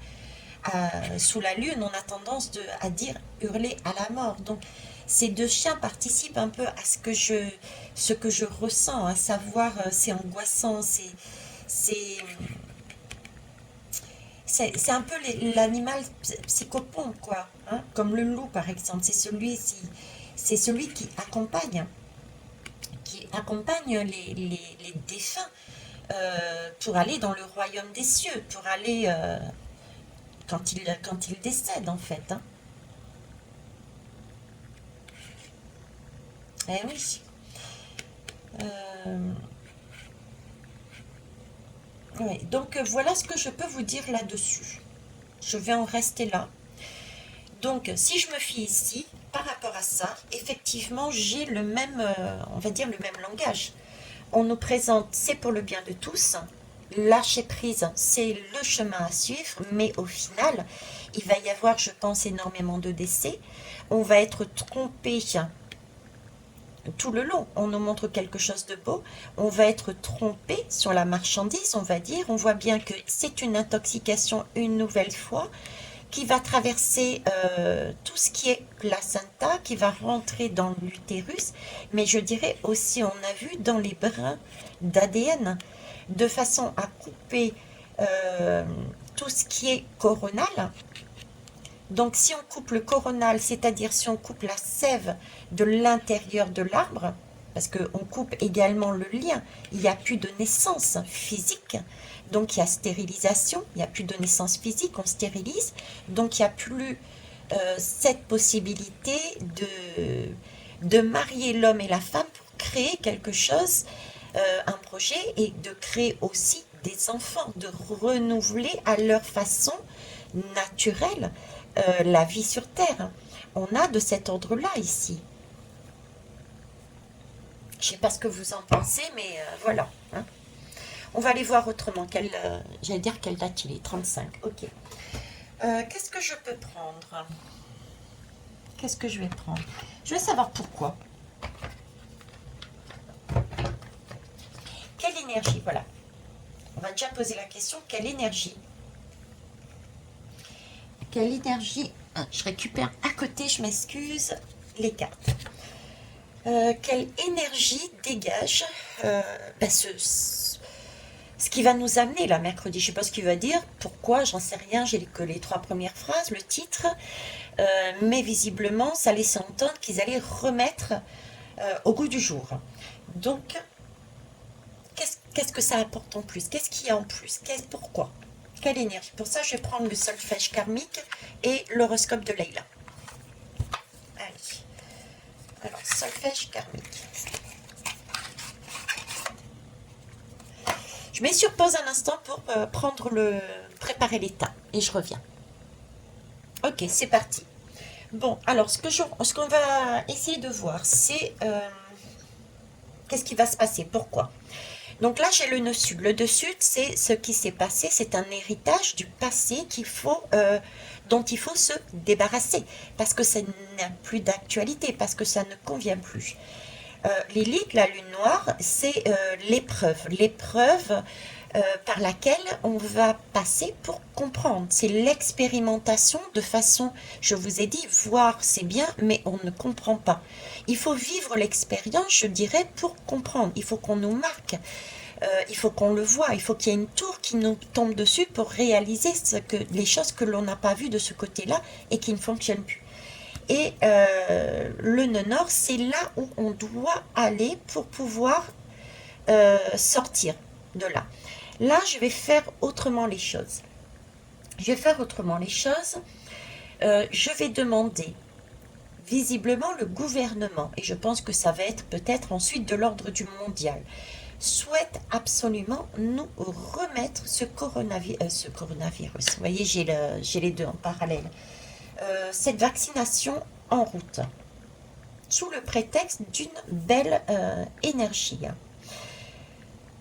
sous la lune, on a tendance à dire hurler à la mort. Donc ces 2 chiens participent un peu à ce que je ressens, à savoir c'est angoissant, c'est un peu l'animal psychopompe, quoi, comme le loup par exemple. C'est celui qui accompagne les défunts pour aller dans le royaume des cieux, pour aller quand ils décèdent en fait. Eh oui. Euh, ouais. Donc voilà ce que je peux vous dire là-dessus. Je vais en rester là. Donc si je me fie ici, par rapport à ça, effectivement j'ai le même, on va dire le même langage. On nous présente c'est pour le bien de tous, lâcher prise c'est le chemin à suivre, mais au final il va y avoir je pense énormément de décès, on va être trompé tout le long, on nous montre quelque chose de beau, on va être trompé sur la marchandise, on va dire, on voit bien que c'est une intoxication une nouvelle fois, qui va traverser tout ce qui est placenta, qui va rentrer dans l'utérus, mais je dirais aussi, on a vu dans les brins d'ADN, de façon à couper euh, tout ce qui est coronal. Donc si on coupe le coronal, c'est-à-dire si on coupe la sève de l'intérieur de l'arbre, parce qu'on coupe également le lien, il n'y a plus de naissance physique, donc il y a stérilisation, il n'y a plus de naissance physique, on stérilise, donc il n'y a plus cette possibilité de marier l'homme et la femme pour créer quelque chose, un projet, et de créer aussi des enfants, de renouveler à leur façon naturelle la vie sur Terre. On a de cet ordre-là ici. Je ne sais pas ce que vous en pensez, mais voilà. Hein. On va aller voir autrement. J'allais dire quelle date il est, 35. Ok. Qu'est-ce que je peux prendre? Qu'est-ce que je vais prendre? Je vais savoir pourquoi. Quelle énergie? Voilà. On va déjà poser la question. Quelle énergie? Quelle énergie? Je récupère à côté, je m'excuse, les cartes. Quelle énergie dégage ben ce qui va nous amener là mercredi? Je ne sais pas ce qu'il va dire, pourquoi, j'en sais rien, j'ai que les 3 premières phrases, le titre, mais visiblement ça laissait entendre qu'ils allaient remettre au goût du jour. Donc, qu'est-ce que ça apporte en plus? Qu'est-ce qu'il y a en plus? Pourquoi? Quelle énergie? Pour ça, je vais prendre le solfège karmique et l'horoscope de Leïla. Allez. Alors, solfège karmique. Je mets sur pause un instant pour préparer l'état et je reviens. Ok, c'est parti. Bon, alors ce qu'on va essayer de voir, c'est qu'est-ce qui va se passer, pourquoi. Donc là, j'ai le nœud sud. Le nœud sud, c'est ce qui s'est passé, c'est un héritage du passé dont il faut se débarrasser, parce que ça n'a plus d'actualité, parce que ça ne convient plus. Lilith, la lune noire, c'est l'épreuve par laquelle on va passer pour comprendre. C'est l'expérimentation de façon, je vous ai dit, voir c'est bien, mais on ne comprend pas. Il faut vivre l'expérience, je dirais, pour comprendre. Il faut qu'on nous marque. Il faut qu'on le voit, il faut qu'il y ait une tour qui nous tombe dessus pour réaliser les choses que l'on n'a pas vues de ce côté-là et qui ne fonctionnent plus. Et le nœud nord, c'est là où on doit aller pour pouvoir sortir de là. Là, je vais faire autrement les choses. Je vais demander visiblement le gouvernement, et je pense que ça va être peut-être ensuite de l'ordre du mondial, souhaite absolument nous remettre ce coronavirus. Vous voyez, j'ai les deux en parallèle. Cette vaccination en route, sous le prétexte d'une belle énergie.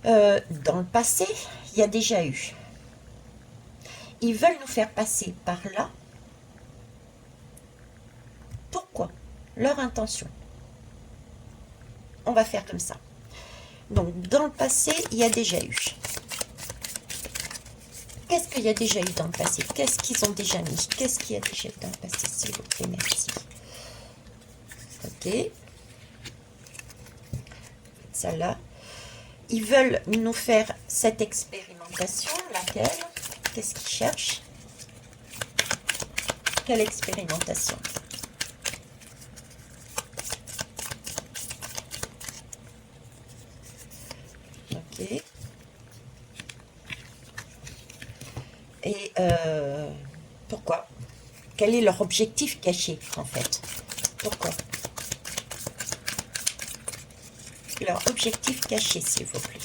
Dans le passé, il y a déjà eu. Ils veulent nous faire passer par là. Pourquoi? Leur intention. On va faire comme ça. Donc, dans le passé, il y a déjà eu. Qu'est-ce qu'il y a déjà eu dans le passé? Qu'est-ce qu'ils ont déjà mis? Qu'est-ce qu'il y a déjà eu dans le passé, s'il vous plaît? Merci. Ok. Ça là. Ils veulent nous faire cette expérimentation. Laquelle? Qu'est-ce qu'ils cherchent? Quelle expérimentation? Ok. Et pourquoi? Quel est leur objectif caché, en fait? Pourquoi? Leur objectif caché, s'il vous plaît.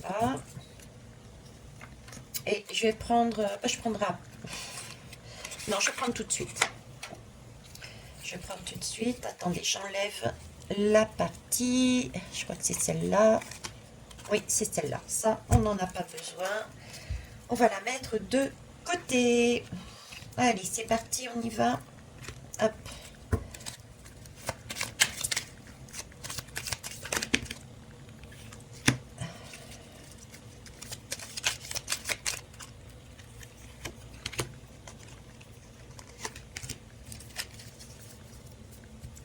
Voilà. Et je vais prendre... je prendrai... Non, je vais prendre tout de suite. Je vais prendre tout de suite. Attendez, j'enlève la partie... Je crois que c'est celle-là. Oui, c'est celle-là. Ça, on n'en a pas besoin. On va la mettre de côté. Allez, c'est parti, on y va. Hop.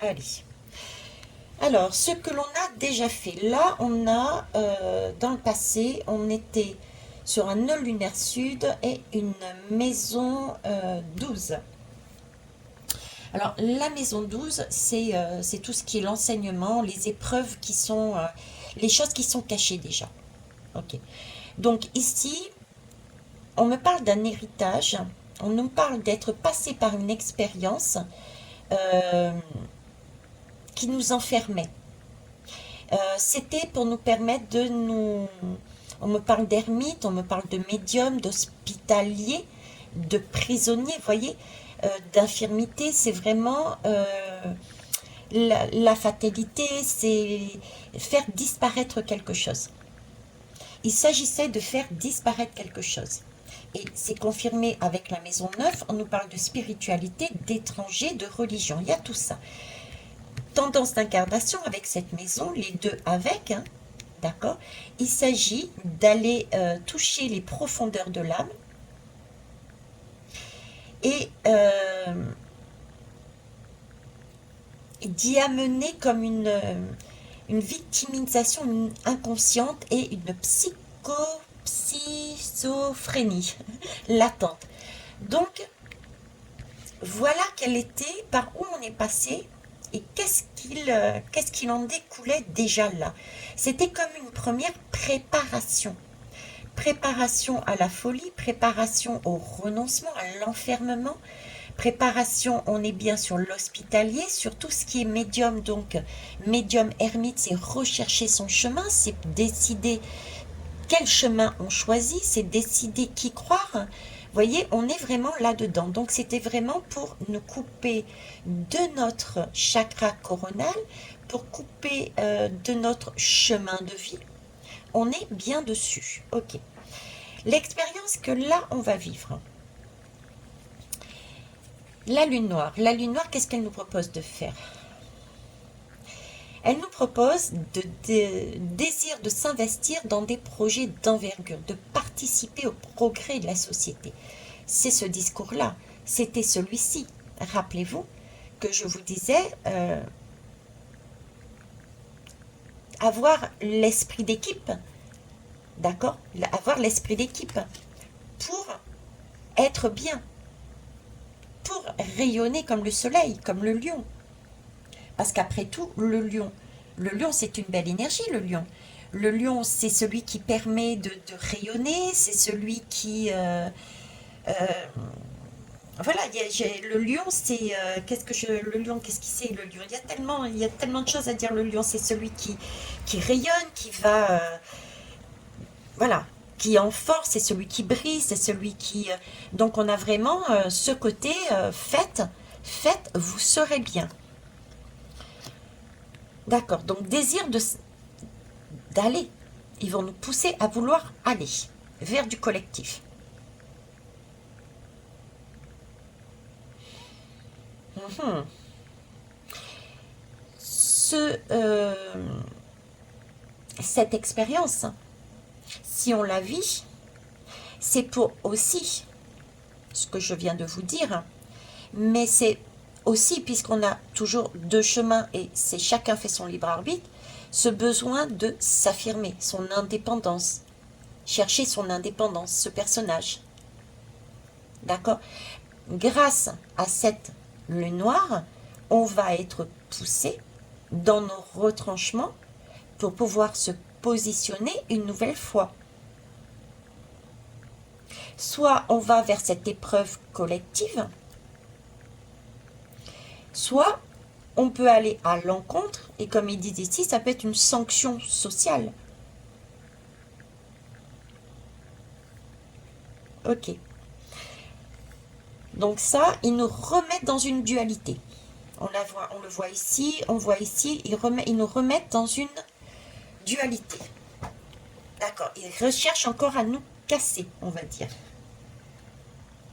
Allez. Alors, ce que l'on a déjà fait, là, on a, dans le passé, on était sur un nœud lunaire sud et une maison 12. Alors, la maison 12, c'est tout ce qui est l'enseignement, les épreuves qui sont, les choses qui sont cachées déjà. Ok. Donc ici, on me parle d'un héritage, on nous parle d'être passé par une expérience euh, qui nous enfermait. C'était pour nous permettre de nous... On me parle d'ermite, on me parle de médium, d'hospitalier, de prisonnier, vous voyez, d'infirmité, c'est vraiment la fatalité, c'est faire disparaître quelque chose. Il s'agissait de faire disparaître quelque chose. Et c'est confirmé avec la maison 9, on nous parle de spiritualité, d'étrangers, de religion, il y a tout ça. Tendance d'incarnation avec cette maison, les deux avec, hein, d'accord. Il s'agit d'aller toucher les profondeurs de l'âme et d'y amener comme une victimisation inconsciente et une schizophrénie latente. Donc, voilà quel était, par où on est passé et qu'est-ce qu'il en découlait déjà là. C'était comme une première préparation. Préparation à la folie, préparation au renoncement, à l'enfermement, préparation, on est bien sur l'hospitalier, sur tout ce qui est médium, donc médium ermite, c'est rechercher son chemin, c'est décider quel chemin on choisit, c'est décider qui croire. Vous voyez, on est vraiment là-dedans. Donc, c'était vraiment pour nous couper de notre chakra coronal, pour couper de notre chemin de vie. On est bien dessus. Ok. L'expérience que là, on va vivre. La lune noire. La lune noire, qu'est-ce qu'elle nous propose de faire? Elle nous propose de désir de s'investir dans des projets d'envergure, de participer au progrès de la société. C'est ce discours-là, c'était celui-ci. Rappelez-vous que je vous disais avoir l'esprit d'équipe, d'accord? Avoir l'esprit d'équipe pour être bien, pour rayonner comme le soleil, comme le lion. Parce qu'après tout, le lion, c'est une belle énergie, le lion. Le lion, c'est celui qui permet de rayonner, c'est celui qui... voilà, le lion, c'est... le lion, qu'est-ce qu'il c'est, le lion? Il y a tellement de choses à dire, le lion, c'est celui qui rayonne, qui va... voilà, qui est en force, c'est celui qui brille, c'est celui qui... donc on a vraiment ce côté, faites, vous serez bien. D'accord, donc désir d'aller. Ils vont nous pousser à vouloir aller vers du collectif. Mhm. Cette expérience, si on la vit, c'est pour aussi ce que je viens de vous dire, mais c'est aussi, puisqu'on a toujours deux chemins et c'est chacun fait son libre arbitre, ce besoin de s'affirmer, son indépendance, chercher son indépendance, ce personnage. D'accord? Grâce à cette lune noire, on va être poussé dans nos retranchements pour pouvoir se positionner une nouvelle fois. Soit on va vers cette épreuve collective, soit on peut aller à l'encontre, et comme ils disent ici, ça peut être une sanction sociale. Ok. Donc ça, ils nous remettent dans une dualité. On le voit ici, on voit ici, ils nous remettent dans une dualité. D'accord, ils recherchent encore à nous casser, on va dire.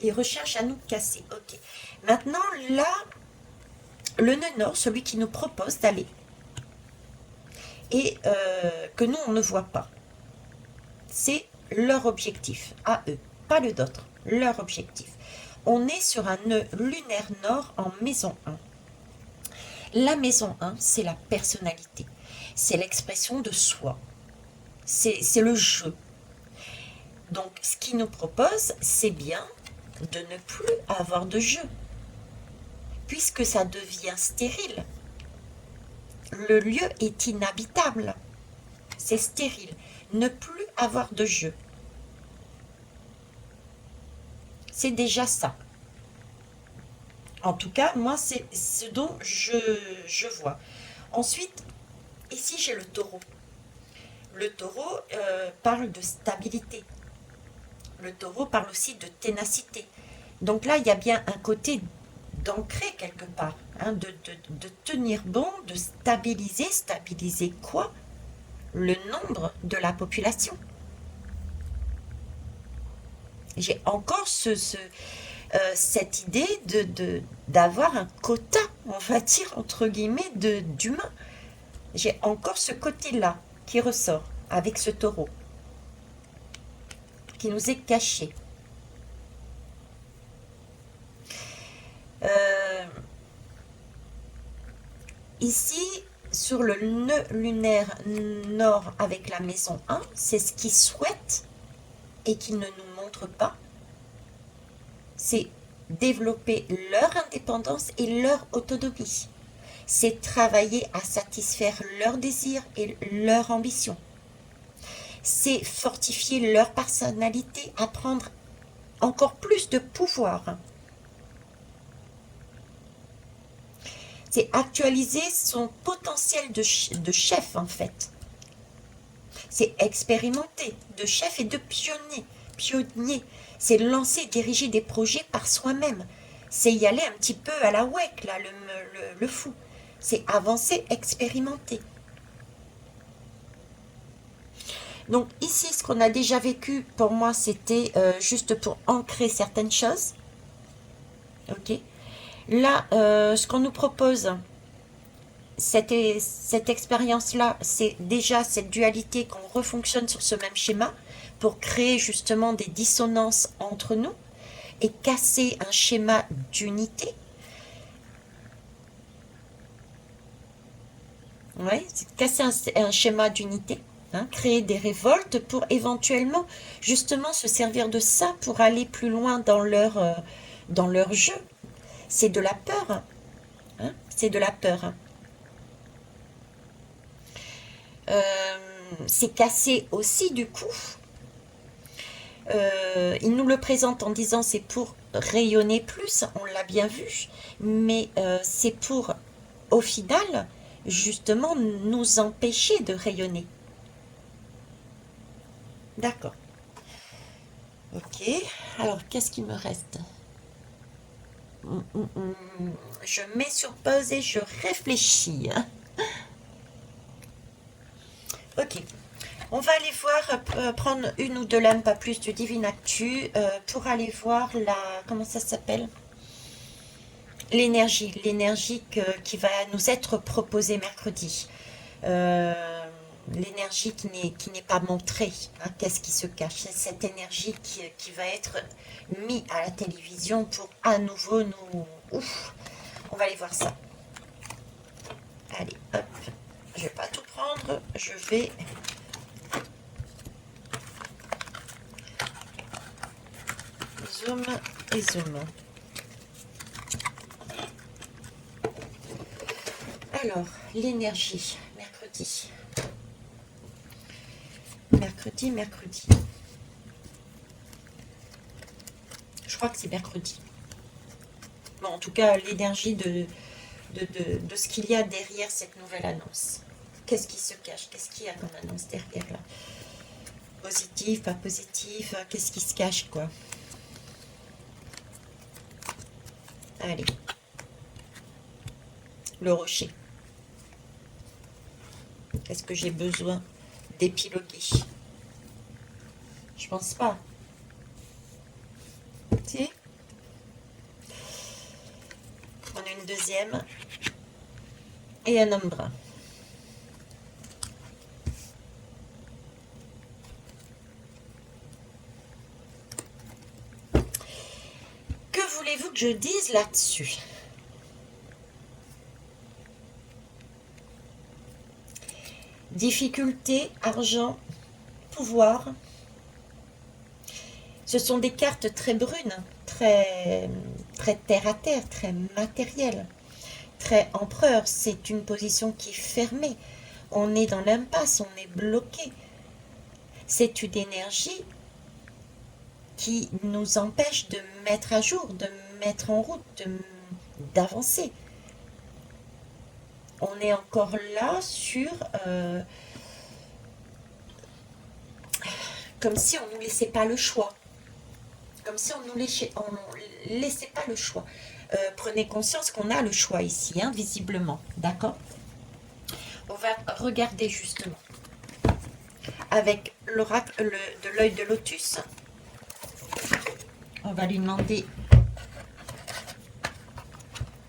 Il recherche à nous casser. Ok. Maintenant, là, le nœud nord, celui qui nous propose d'aller, et que nous, on ne voit pas. C'est leur objectif, à eux, pas le d'autres, leur objectif. On est sur un nœud lunaire nord en maison 1. La maison 1, c'est la personnalité, c'est l'expression de soi, c'est le jeu. Donc, ce qu'il nous propose, c'est bien de ne plus avoir de jeu, puisque ça devient stérile. Le lieu est inhabitable, c'est stérile. Ne plus avoir de jeu, c'est déjà ça. En tout cas, moi, c'est ce dont je vois. Ensuite, ici, j'ai le taureau. Le taureau parle de stabilité. Le taureau parle aussi de ténacité. Donc là, il y a bien un côté d'ancrer quelque part, hein, de tenir bon, de stabiliser. Stabiliser quoi? Le nombre de la population. J'ai encore cette idée d'avoir un quota, on va dire, entre guillemets, d'humains. J'ai encore ce côté-là qui ressort avec ce taureau, qui nous est caché. Euh, Ici, sur le nœud lunaire nord avec la maison 1, c'est ce qu'ils souhaitent et qu'ils ne nous montrent pas. C'est développer leur indépendance et leur autonomie. C'est travailler à satisfaire leurs désirs et leurs ambitions. C'est fortifier leur personnalité, à prendre encore plus de pouvoir. C'est actualiser son potentiel de chef, en fait. C'est expérimenter de chef et de pionnier. C'est lancer et diriger des projets par soi-même. C'est y aller un petit peu à la WEC, là, le fou. C'est avancer, expérimenter. Donc ici, ce qu'on a déjà vécu, pour moi, c'était juste pour ancrer certaines choses. Ok. Là, ce qu'on nous propose, cette expérience-là, c'est déjà cette dualité qu'on refonctionne sur ce même schéma pour créer justement des dissonances entre nous et casser un schéma d'unité. Ouais, c'est casser un schéma d'unité, hein, créer des révoltes pour éventuellement justement se servir de ça pour aller plus loin dans leur jeu. C'est de la peur, hein, c'est de la peur. Euh, c'est cassé aussi du coup. Il nous le présente en disant c'est pour rayonner plus, on l'a bien vu, mais c'est pour, au final, justement nous empêcher de rayonner. D'accord. Ok. Alors, qu'est-ce qu'il me reste? Je mets sur pause et je réfléchis. Ok. On va aller voir, prendre une ou deux lames, pas plus, du Divine Actu, pour aller voir la... Comment ça s'appelle? L'énergie qui va nous être proposée mercredi. Euh, L'énergie qui n'est pas montrée, hein. Qu'est-ce qui se cache? C'est cette énergie qui va être mise à la télévision pour à nouveau nous... Ouf, on va aller voir ça. Allez, hop, je vais pas tout prendre, je vais... Zoom et zoom. Alors, l'énergie, mercredi. Mercredi. Je crois que c'est mercredi. Bon, en tout cas, l'énergie de ce qu'il y a derrière cette nouvelle annonce. Qu'est-ce qui se cache? Qu'est-ce qu'il y a comme annonce derrière là? Positif, pas positif? Qu'est-ce qui se cache, quoi? Allez. Le rocher. Est-ce que j'ai besoin d'épiloguer? Je pense pas. Si? deuxième et un homme brun. Que voulez-vous que je dise là-dessus? Difficulté, argent, pouvoir. Ce sont des cartes très brunes, très terre à terre, très matérielles, très empereur. C'est une position qui est fermée. On est dans l'impasse, on est bloqué. C'est une énergie qui nous empêche de mettre à jour, de mettre en route, d'avancer. On est encore là sur... comme si on ne nous laissait pas le choix. Comme si on ne nous laissait pas le choix. Prenez conscience qu'on a le choix ici, hein, visiblement. D'accord? On va regarder justement avec l'oracle de l'œil de lotus. On va lui demander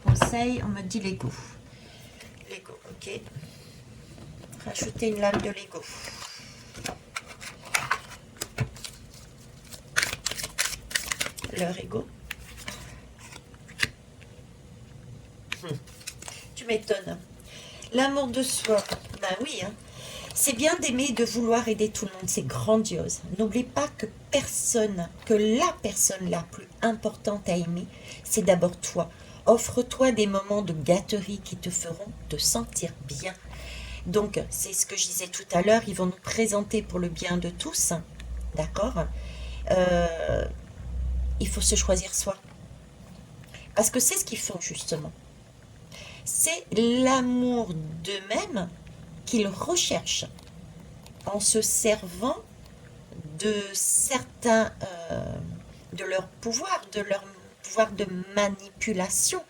conseil. On me dit Lego. Lego, ok. Rajouter une lame de Lego. Leur ego. Tu m'étonnes. L'amour de soi, ben oui, hein. C'est bien d'aimer et de vouloir aider tout le monde, c'est grandiose. N'oublie pas que la personne la plus importante à aimer, c'est d'abord toi. Offre-toi des moments de gâterie qui te feront te sentir bien. Donc, c'est ce que je disais tout à l'heure, ils vont nous présenter pour le bien de tous, d'accord? Il faut se choisir soi. Parce que c'est ce qu'ils font justement. C'est l'amour d'eux-mêmes qu'ils recherchent en se servant de certains, de leur pouvoir de manipulation.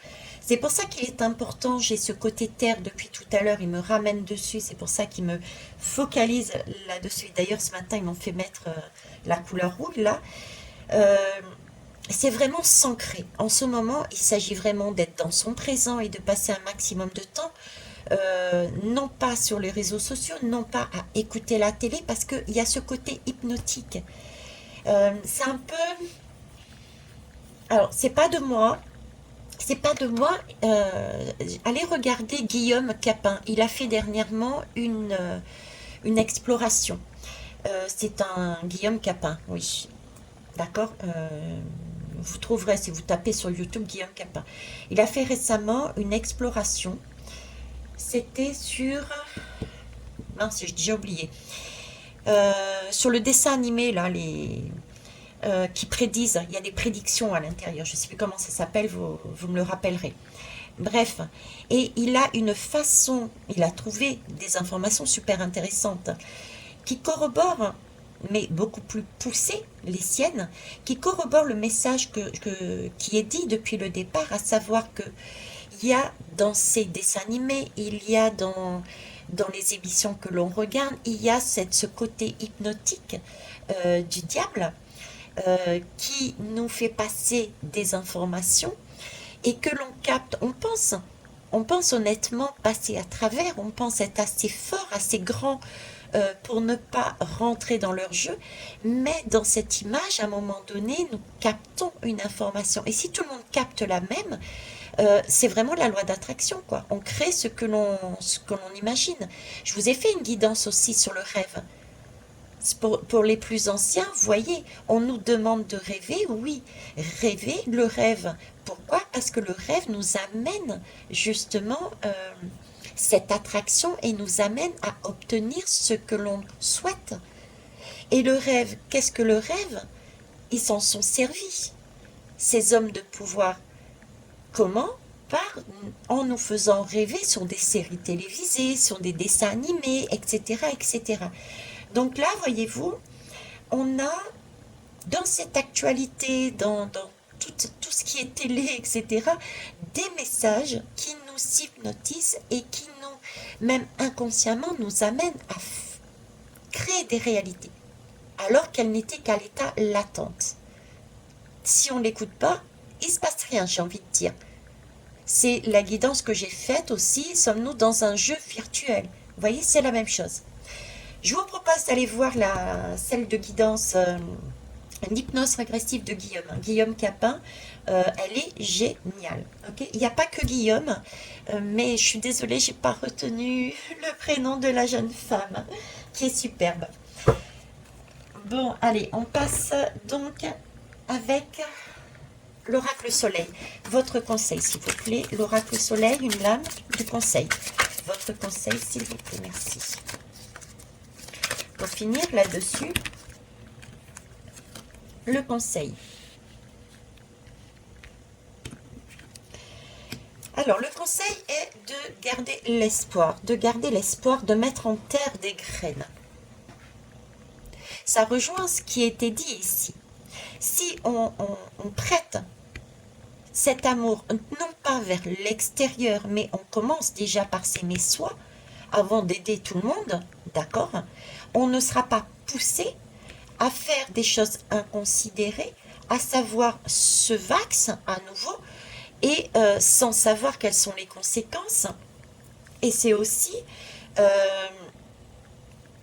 C'est pour ça qu'il est important, j'ai ce côté terre depuis tout à l'heure, il me ramène dessus, c'est pour ça qu'il me focalise là-dessus. D'ailleurs, ce matin, ils m'ont fait mettre la couleur rouge, là. C'est vraiment s'ancrer. En ce moment, il s'agit vraiment d'être dans son présent et de passer un maximum de temps, non pas sur les réseaux sociaux, non pas à écouter la télé, parce qu'il y a ce côté hypnotique. C'est un peu... Alors, c'est pas de moi. Allez regarder Guillaume Capin. Il a fait dernièrement une exploration. C'est un Guillaume Capin, oui. D'accord. Vous trouverez, si vous tapez sur YouTube, Guillaume Capin. Il a fait récemment une exploration. C'était sur... Mince, j'ai oublié. Sur le dessin animé, là, qui prédisent, il y a des prédictions à l'intérieur, je ne sais plus comment ça s'appelle, vous me le rappellerez. Bref, et il a trouvé des informations super intéressantes qui corroborent, mais beaucoup plus poussées, les siennes, qui corroborent le message qui est dit depuis le départ, à savoir que il y a dans ces dessins animés, il y a dans les émissions que l'on regarde, il y a ce côté hypnotique du diable qui nous fait passer des informations et que l'on capte, on pense honnêtement passer à travers, on pense être assez fort, assez grand pour ne pas rentrer dans leur jeu, mais dans cette image, à un moment donné, nous captons une information. Et si tout le monde capte la même, c'est vraiment la loi d'attraction, quoi. On crée ce que l'on imagine. Je vous ai fait une guidance aussi sur le rêve. Pour les plus anciens, vous voyez, on nous demande de rêver, oui, rêver le rêve. Pourquoi? Parce que le rêve nous amène justement cette attraction et nous amène à obtenir ce que l'on souhaite. Et le rêve, qu'est-ce que le rêve? Ils s'en sont servis, ces hommes de pouvoir. Comment? En nous faisant rêver sur des séries télévisées, sur des dessins animés, etc., etc. Donc là, voyez-vous, on a dans cette actualité, dans tout ce qui est télé, etc., des messages qui nous hypnotisent et qui même inconsciemment, nous amènent à créer des réalités, alors qu'elles n'étaient qu'à l'état latente. Si on ne l'écoute pas, il ne se passe rien, j'ai envie de dire. C'est la guidance que j'ai faite aussi. Sommes-nous dans un jeu virtuel? Vous voyez, c'est la même chose. Je vous propose d'aller voir celle de guidance, l'hypnose régressive de Guillaume, Guillaume Capin. Elle est géniale. Ok, il n'y a pas que Guillaume, mais je suis désolée, j'ai pas retenu le prénom de la jeune femme, qui est superbe. Bon, allez, on passe donc avec l'oracle soleil. Votre conseil, s'il vous plaît. L'oracle soleil, une lame du conseil. Votre conseil, s'il vous plaît, merci. Pour finir là-dessus, le conseil. Alors, le conseil est de garder l'espoir de mettre en terre des graines. Ça rejoint ce qui a été dit ici. Si on prête cet amour, non pas vers l'extérieur, mais on commence déjà par s'aimer soi, avant d'aider tout le monde, d'accord? On ne sera pas poussé à faire des choses inconsidérées, à savoir se vax à nouveau, et sans savoir quelles sont les conséquences. Et c'est aussi, euh,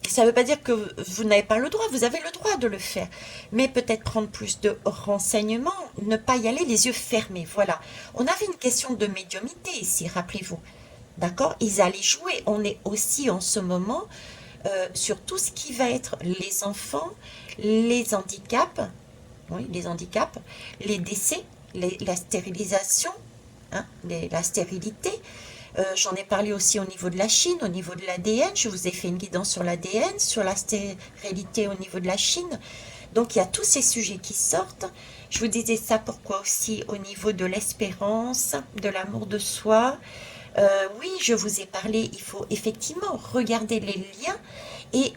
ça ne veut pas dire que vous n'avez pas le droit, vous avez le droit de le faire, mais peut-être prendre plus de renseignements, ne pas y aller les yeux fermés. Voilà, on avait une question de médiumnité ici, rappelez-vous. D'accord? Ils allaient jouer. On est aussi en ce moment sur tout ce qui va être les enfants, les handicaps, oui, les handicaps, les décès, la stérilisation, hein, la stérilité. J'en ai parlé aussi au niveau de la Chine, au niveau de l'ADN. Je vous ai fait une guidance sur l'ADN, sur la stérilité au niveau de la Chine. Donc il y a tous ces sujets qui sortent. Je vous disais ça pourquoi aussi au niveau de l'espérance, de l'amour de soi. Oui, je vous ai parlé, il faut effectivement regarder les liens et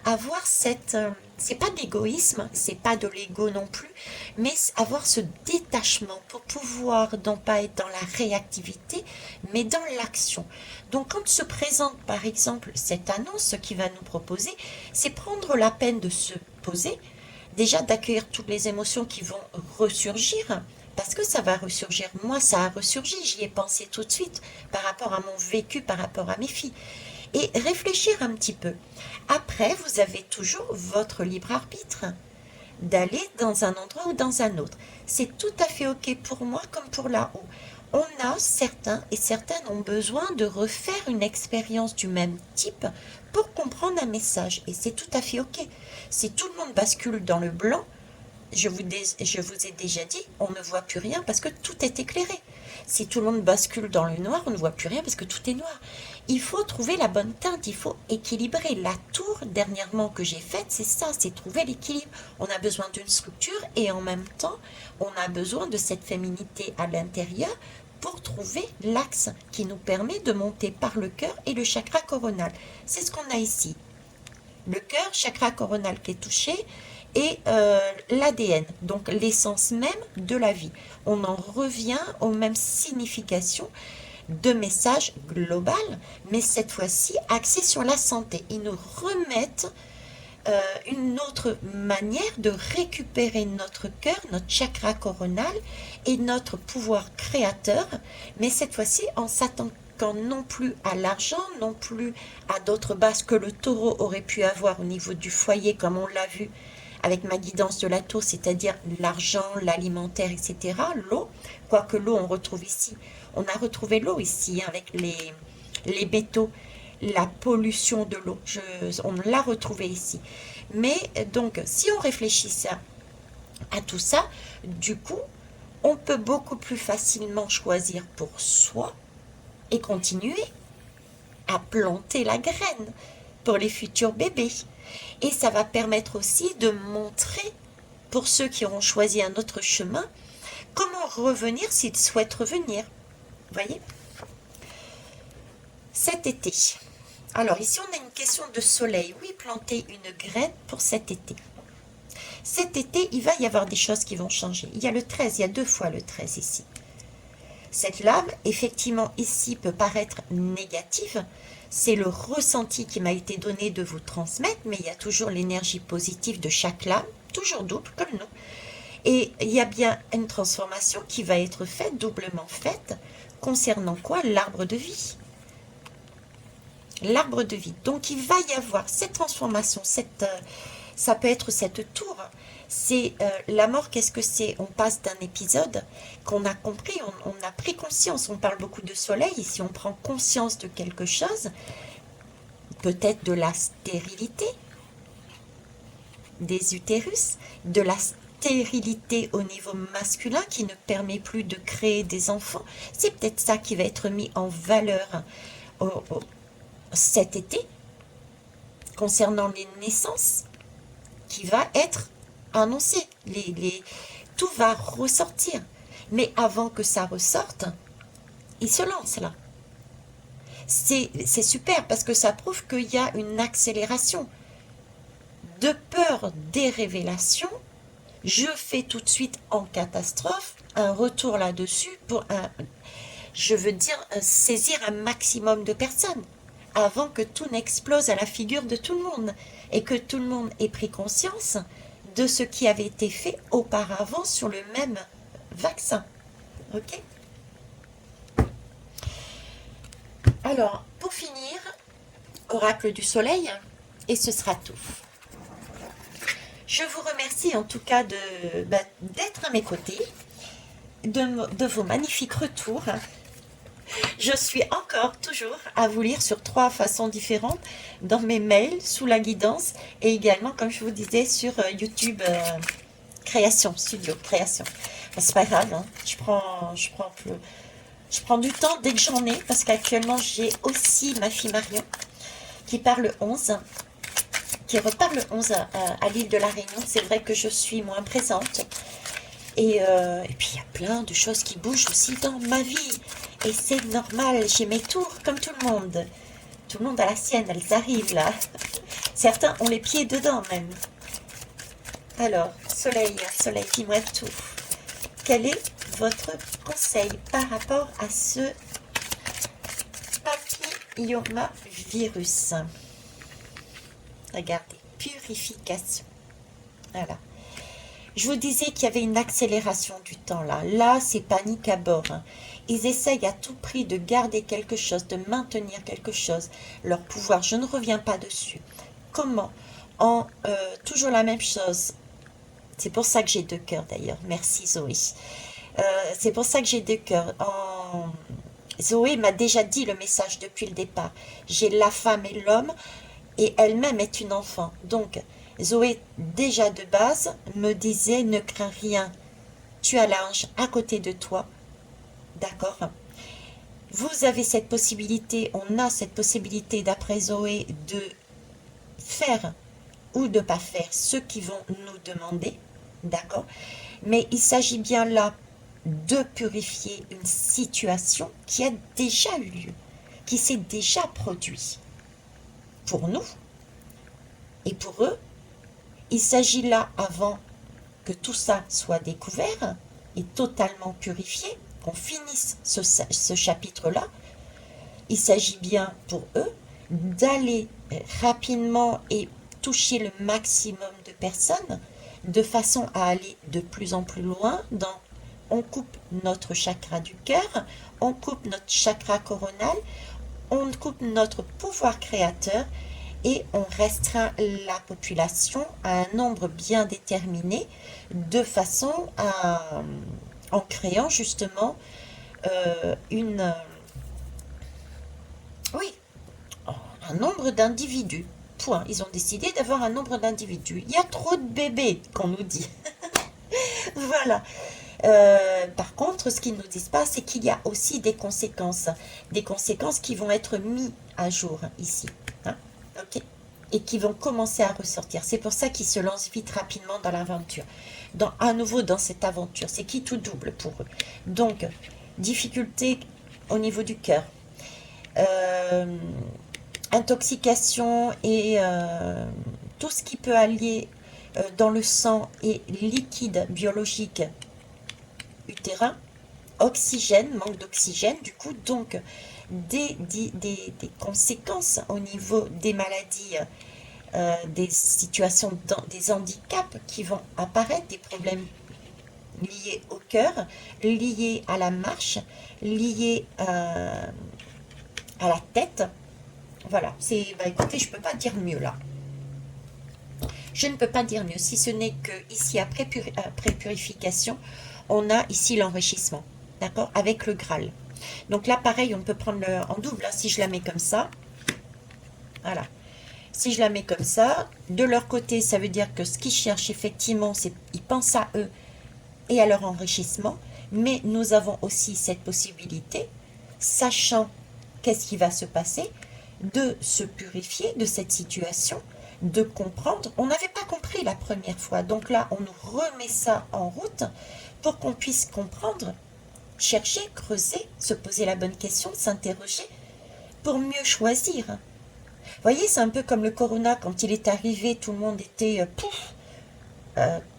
avoir c'est pas d'égoïsme, c'est pas de l'ego non plus, mais avoir ce détachement pour pouvoir non pas être dans la réactivité, mais dans l'action. Donc quand se présente par exemple cette annonce qui va nous proposer, c'est prendre la peine de se poser, déjà d'accueillir toutes les émotions qui vont ressurgir, parce que ça va ressurgir. Moi, ça a ressurgi, j'y ai pensé tout de suite par rapport à mon vécu, par rapport à mes filles. Et réfléchir un petit peu. Après, vous avez toujours votre libre arbitre d'aller dans un endroit ou dans un autre. C'est tout à fait OK pour moi comme pour là-haut. On a certains et certaines ont besoin de refaire une expérience du même type pour comprendre un message. Et c'est tout à fait OK. Si tout le monde bascule dans le blanc, je vous ai déjà dit, on ne voit plus rien parce que tout est éclairé. Si tout le monde bascule dans le noir, on ne voit plus rien parce que tout est noir. Il faut trouver la bonne teinte, il faut équilibrer. La tour, dernièrement, que j'ai faite, c'est ça, c'est trouver l'équilibre. On a besoin d'une structure et en même temps, on a besoin de cette féminité à l'intérieur pour trouver l'axe qui nous permet de monter par le cœur et le chakra coronal. C'est ce qu'on a ici. Le cœur, chakra coronal qui est touché, et l'ADN, donc l'essence même de la vie. On en revient aux mêmes significations de message global, mais cette fois-ci axé sur la santé. Ils nous remettent une autre manière de récupérer notre cœur, notre chakra coronal et notre pouvoir créateur, mais cette fois-ci en s'attaquant non plus à l'argent, non plus à d'autres bases que le taureau aurait pu avoir au niveau du foyer, comme on l'a vu avec ma guidance de la tour, c'est-à-dire l'argent, l'alimentaire, etc., l'eau, quoique l'eau on retrouve ici, on a retrouvé l'eau ici avec les métaux, la pollution de l'eau, on l'a retrouvé ici. Mais donc, si on réfléchit à tout ça, du coup, on peut beaucoup plus facilement choisir pour soi et continuer à planter la graine pour les futurs bébés. Et ça va permettre aussi de montrer, pour ceux qui auront choisi un autre chemin, comment revenir s'ils souhaitent revenir. Vous voyez? Cet été. Alors ici, on a une question de soleil. Oui, planter une graine pour cet été. Cet été, il va y avoir des choses qui vont changer. Il y a le 13, il y a 2 fois le 13 ici. Cette lame, effectivement, ici, peut paraître négative. C'est le ressenti qui m'a été donné de vous transmettre, mais il y a toujours l'énergie positive de chaque lame, toujours double comme nous. Et il y a bien une transformation qui va être faite, doublement faite, Concernant quoi? L'arbre de vie. L'arbre de vie. Donc il va y avoir cette transformation, ça peut être cette tour. C'est la mort, qu'est-ce que c'est? On passe d'un épisode qu'on a compris, on a pris conscience, on parle beaucoup de soleil, ici on prend conscience de quelque chose, peut-être de la stérilité des utérus, de la stérilité au niveau masculin qui ne permet plus de créer des enfants. C'est peut-être ça qui va être mis en valeur cet été, concernant les naissances, qui va être annoncé. Tout va ressortir. Mais avant que ça ressorte, il se lance là. C'est super parce que ça prouve qu'il y a une accélération. De peur des révélations, je fais tout de suite en catastrophe un retour là-dessus pour je veux dire, saisir un maximum de personnes avant que tout n'explose à la figure de tout le monde et que tout le monde ait pris conscience de ce qui avait été fait auparavant sur le même vaccin. Ok? Alors, pour finir, oracle du soleil, et ce sera tout. Je vous remercie en tout cas d'être à mes côtés, de vos magnifiques retours. Je suis encore, toujours, à vous lire sur 3 façons différentes, dans mes mails, sous la guidance, et également, comme je vous disais, sur YouTube, création, studio, création. Ben, c'est pas grave, hein. Je prends du temps dès que j'en ai, parce qu'actuellement, j'ai aussi ma fille Marion, qui part le 11, qui repart le 11 à l'île de la Réunion. C'est vrai que je suis moins présente. Et puis, il y a plein de choses qui bougent aussi dans ma vie. Et c'est normal, j'ai mes tours, comme tout le monde. Tout le monde a la sienne, elles arrivent là. Certains ont les pieds dedans même. Alors, soleil, dis-moi tout. Quel est votre conseil par rapport à ce papillomavirus? Regardez, purification. Voilà. Je vous disais qu'il y avait une accélération du temps là. Là, c'est panique à bord. Hein. Ils essayent à tout prix de garder quelque chose, de maintenir quelque chose. Leur pouvoir, je ne reviens pas dessus. Comment? Toujours la même chose. C'est pour ça que j'ai 2 cœurs d'ailleurs. Merci Zoé. C'est pour ça que j'ai 2 cœurs. Zoé m'a déjà dit le message depuis le départ. J'ai la femme et l'homme et elle-même est une enfant. Donc, Zoé, déjà de base, me disait ne crains rien. Tu as l'ange à côté de toi. D'accord? Vous avez cette possibilité, on a cette possibilité d'après Zoé de faire ou de ne pas faire ce qu'ils vont nous demander. D'accord? Mais il s'agit bien là de purifier une situation qui a déjà eu lieu, qui s'est déjà produit. Pour nous et pour eux, il s'agit là, avant que tout ça soit découvert et totalement purifié, qu'on finisse ce chapitre-là, il s'agit bien pour eux d'aller rapidement et toucher le maximum de personnes de façon à aller de plus en plus loin on coupe notre chakra du cœur, on coupe notre chakra coronal, on coupe notre pouvoir créateur et on restreint la population à un nombre bien déterminé de façon en créant justement oui, un nombre d'individus. Point. Ils ont décidé d'avoir un nombre d'individus. Il y a trop de bébés, qu'on nous dit. Voilà. Par contre, ce qu'ils ne nous disent pas, c'est qu'il y a aussi des conséquences qui vont être mises à jour ici. Hein? Ok. Et qui vont commencer à ressortir. C'est pour ça qu'ils se lancent vite, rapidement dans l'aventure. À nouveau, dans cette aventure. C'est qui tout double pour eux. Donc, difficulté au niveau du cœur. Intoxication et tout ce qui peut allier dans le sang et liquide biologique utérin, oxygène, manque d'oxygène, du coup, donc des conséquences au niveau des maladies, des situations, des handicaps qui vont apparaître, des problèmes lié au cœur, lié à la marche, lié à la tête. Voilà, c'est, bah écoutez, je peux pas dire mieux là. Je ne peux pas dire mieux, si ce n'est que ici, après purification, on a ici l'enrichissement, d'accord, avec le Graal. Donc là, pareil, on peut prendre en double, hein, si je la mets comme ça. Voilà. Si je la mets comme ça, de leur côté, ça veut dire que ce qu'ils cherchent, effectivement, c'est ils pensent à eux et à leur enrichissement. Mais nous avons aussi cette possibilité, sachant qu'est-ce qui va se passer, de se purifier de cette situation, de comprendre. On n'avait pas compris la première fois. Donc là, on nous remet ça en route pour qu'on puisse comprendre, chercher, creuser, se poser la bonne question, s'interroger pour mieux choisir. Vous voyez, c'est un peu comme le corona, quand il est arrivé, tout le monde était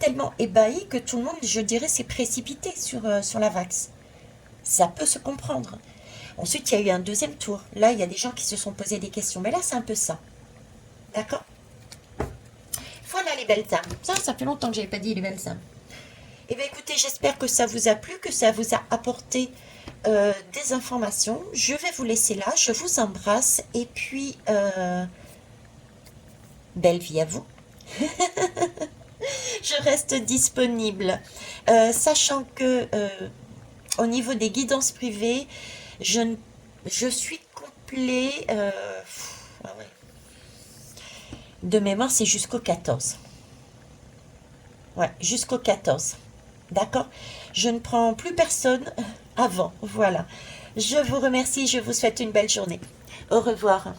tellement ébahi que tout le monde, je dirais, s'est précipité sur la vax. Ça peut se comprendre. Ensuite, il y a eu un deuxième tour. Là, il y a des gens qui se sont posés des questions. Mais là, c'est un peu ça. D'accord? Voilà les belles âmes. Ça fait longtemps que je n'avais pas dit les belles âmes. Eh bien, écoutez, j'espère que ça vous a plu, que ça vous a apporté des informations. Je vais vous laisser là. Je vous embrasse. Et puis, belle vie à vous. Je reste disponible. Sachant que au niveau des guidances privées, je suis complet. Ah ouais. De mémoire, c'est jusqu'au 14. Ouais, jusqu'au 14. D'accord? Je ne prends plus personne avant. Voilà. Je vous remercie. Je vous souhaite une belle journée. Au revoir.